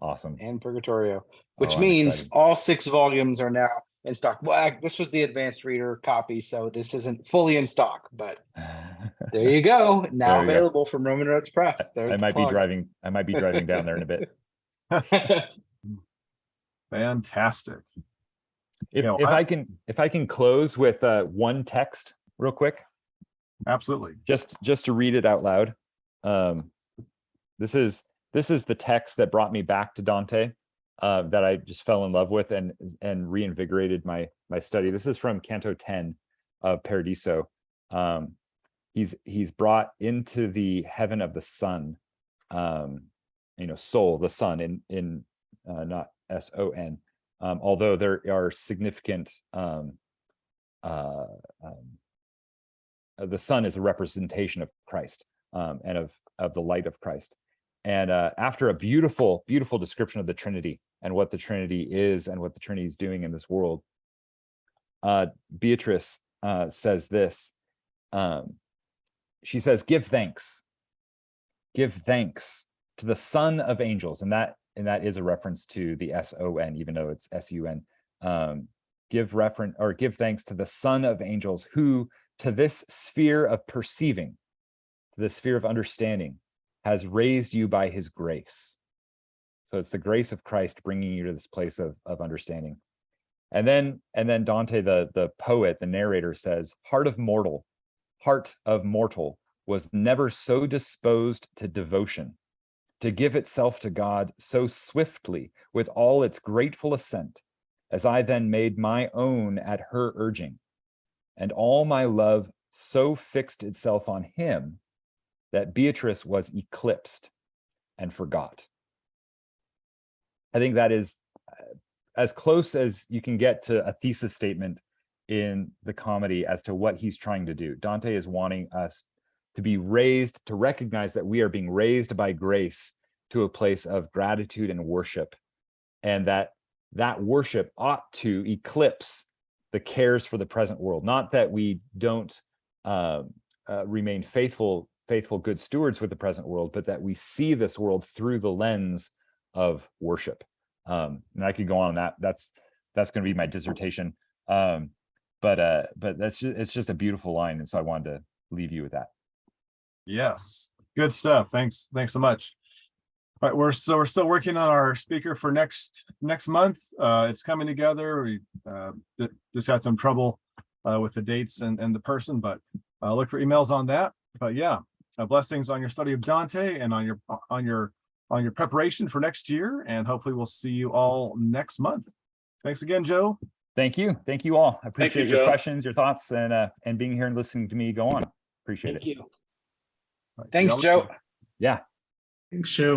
Awesome. And Purgatorio, which I'm means excited. all 6 volumes are now in stock. Well, this was the advanced reader copy, so this isn't fully in stock, but there you go. Now There you available from Roman Roads Press. I might be driving down there in a bit. Fantastic. If Yeah, well, if I can close with one text real quick, absolutely. just to read it out loud. This is the text that brought me back to Dante, that I just fell in love with and reinvigorated my study. This is from Canto 10 of Paradiso. He's brought into the heaven of the sun, soul, the sun in not S-O-N, although there are significant, the sun is a representation of Christ, and of the light of Christ. And after a beautiful description of the Trinity and what the Trinity is and what the Trinity is doing in this world, Beatrice says this. She says, give thanks to the Son of Angels. And that is a reference to the S-O-N, even though it's S-U-N. Give thanks to the Son of Angels, who to this sphere of perceiving, to the sphere of understanding, has raised you by his grace. So it's the grace of Christ bringing you to this place of understanding. And then Dante, the poet, the narrator, says, heart of mortal was never so disposed to devotion, to give itself to God so swiftly with all its grateful assent, as I then made my own at her urging, and all my love so fixed itself on him that Beatrice was eclipsed and forgot. I think that is as close as you can get to a thesis statement in the comedy as to what he's trying to do. Dante is wanting us to be raised, to recognize that we are being raised by grace to a place of gratitude and worship, and that worship ought to eclipse the cares for the present world. Not that we don't remain faithful good stewards with the present world, but that we see this world through the lens of worship. And I could go on that. That's going to be my dissertation. But it's just a beautiful line, and so I wanted to leave you with that. Yes, good stuff. Thanks so much. All right, we're still working on our speaker for next month. It's coming together. We just had some trouble with the dates and the person, but look for emails on that. But yeah, blessings on your study of Dante and on your preparation for next year, and hopefully we'll see you all next month. Thanks again, Joe. Thank you all. I appreciate your Joe. questions, your thoughts, and being here and listening to me go on. Appreciate it. Thank you. All right, Thanks, see y'all Joe. Yeah. Thanks, Joe.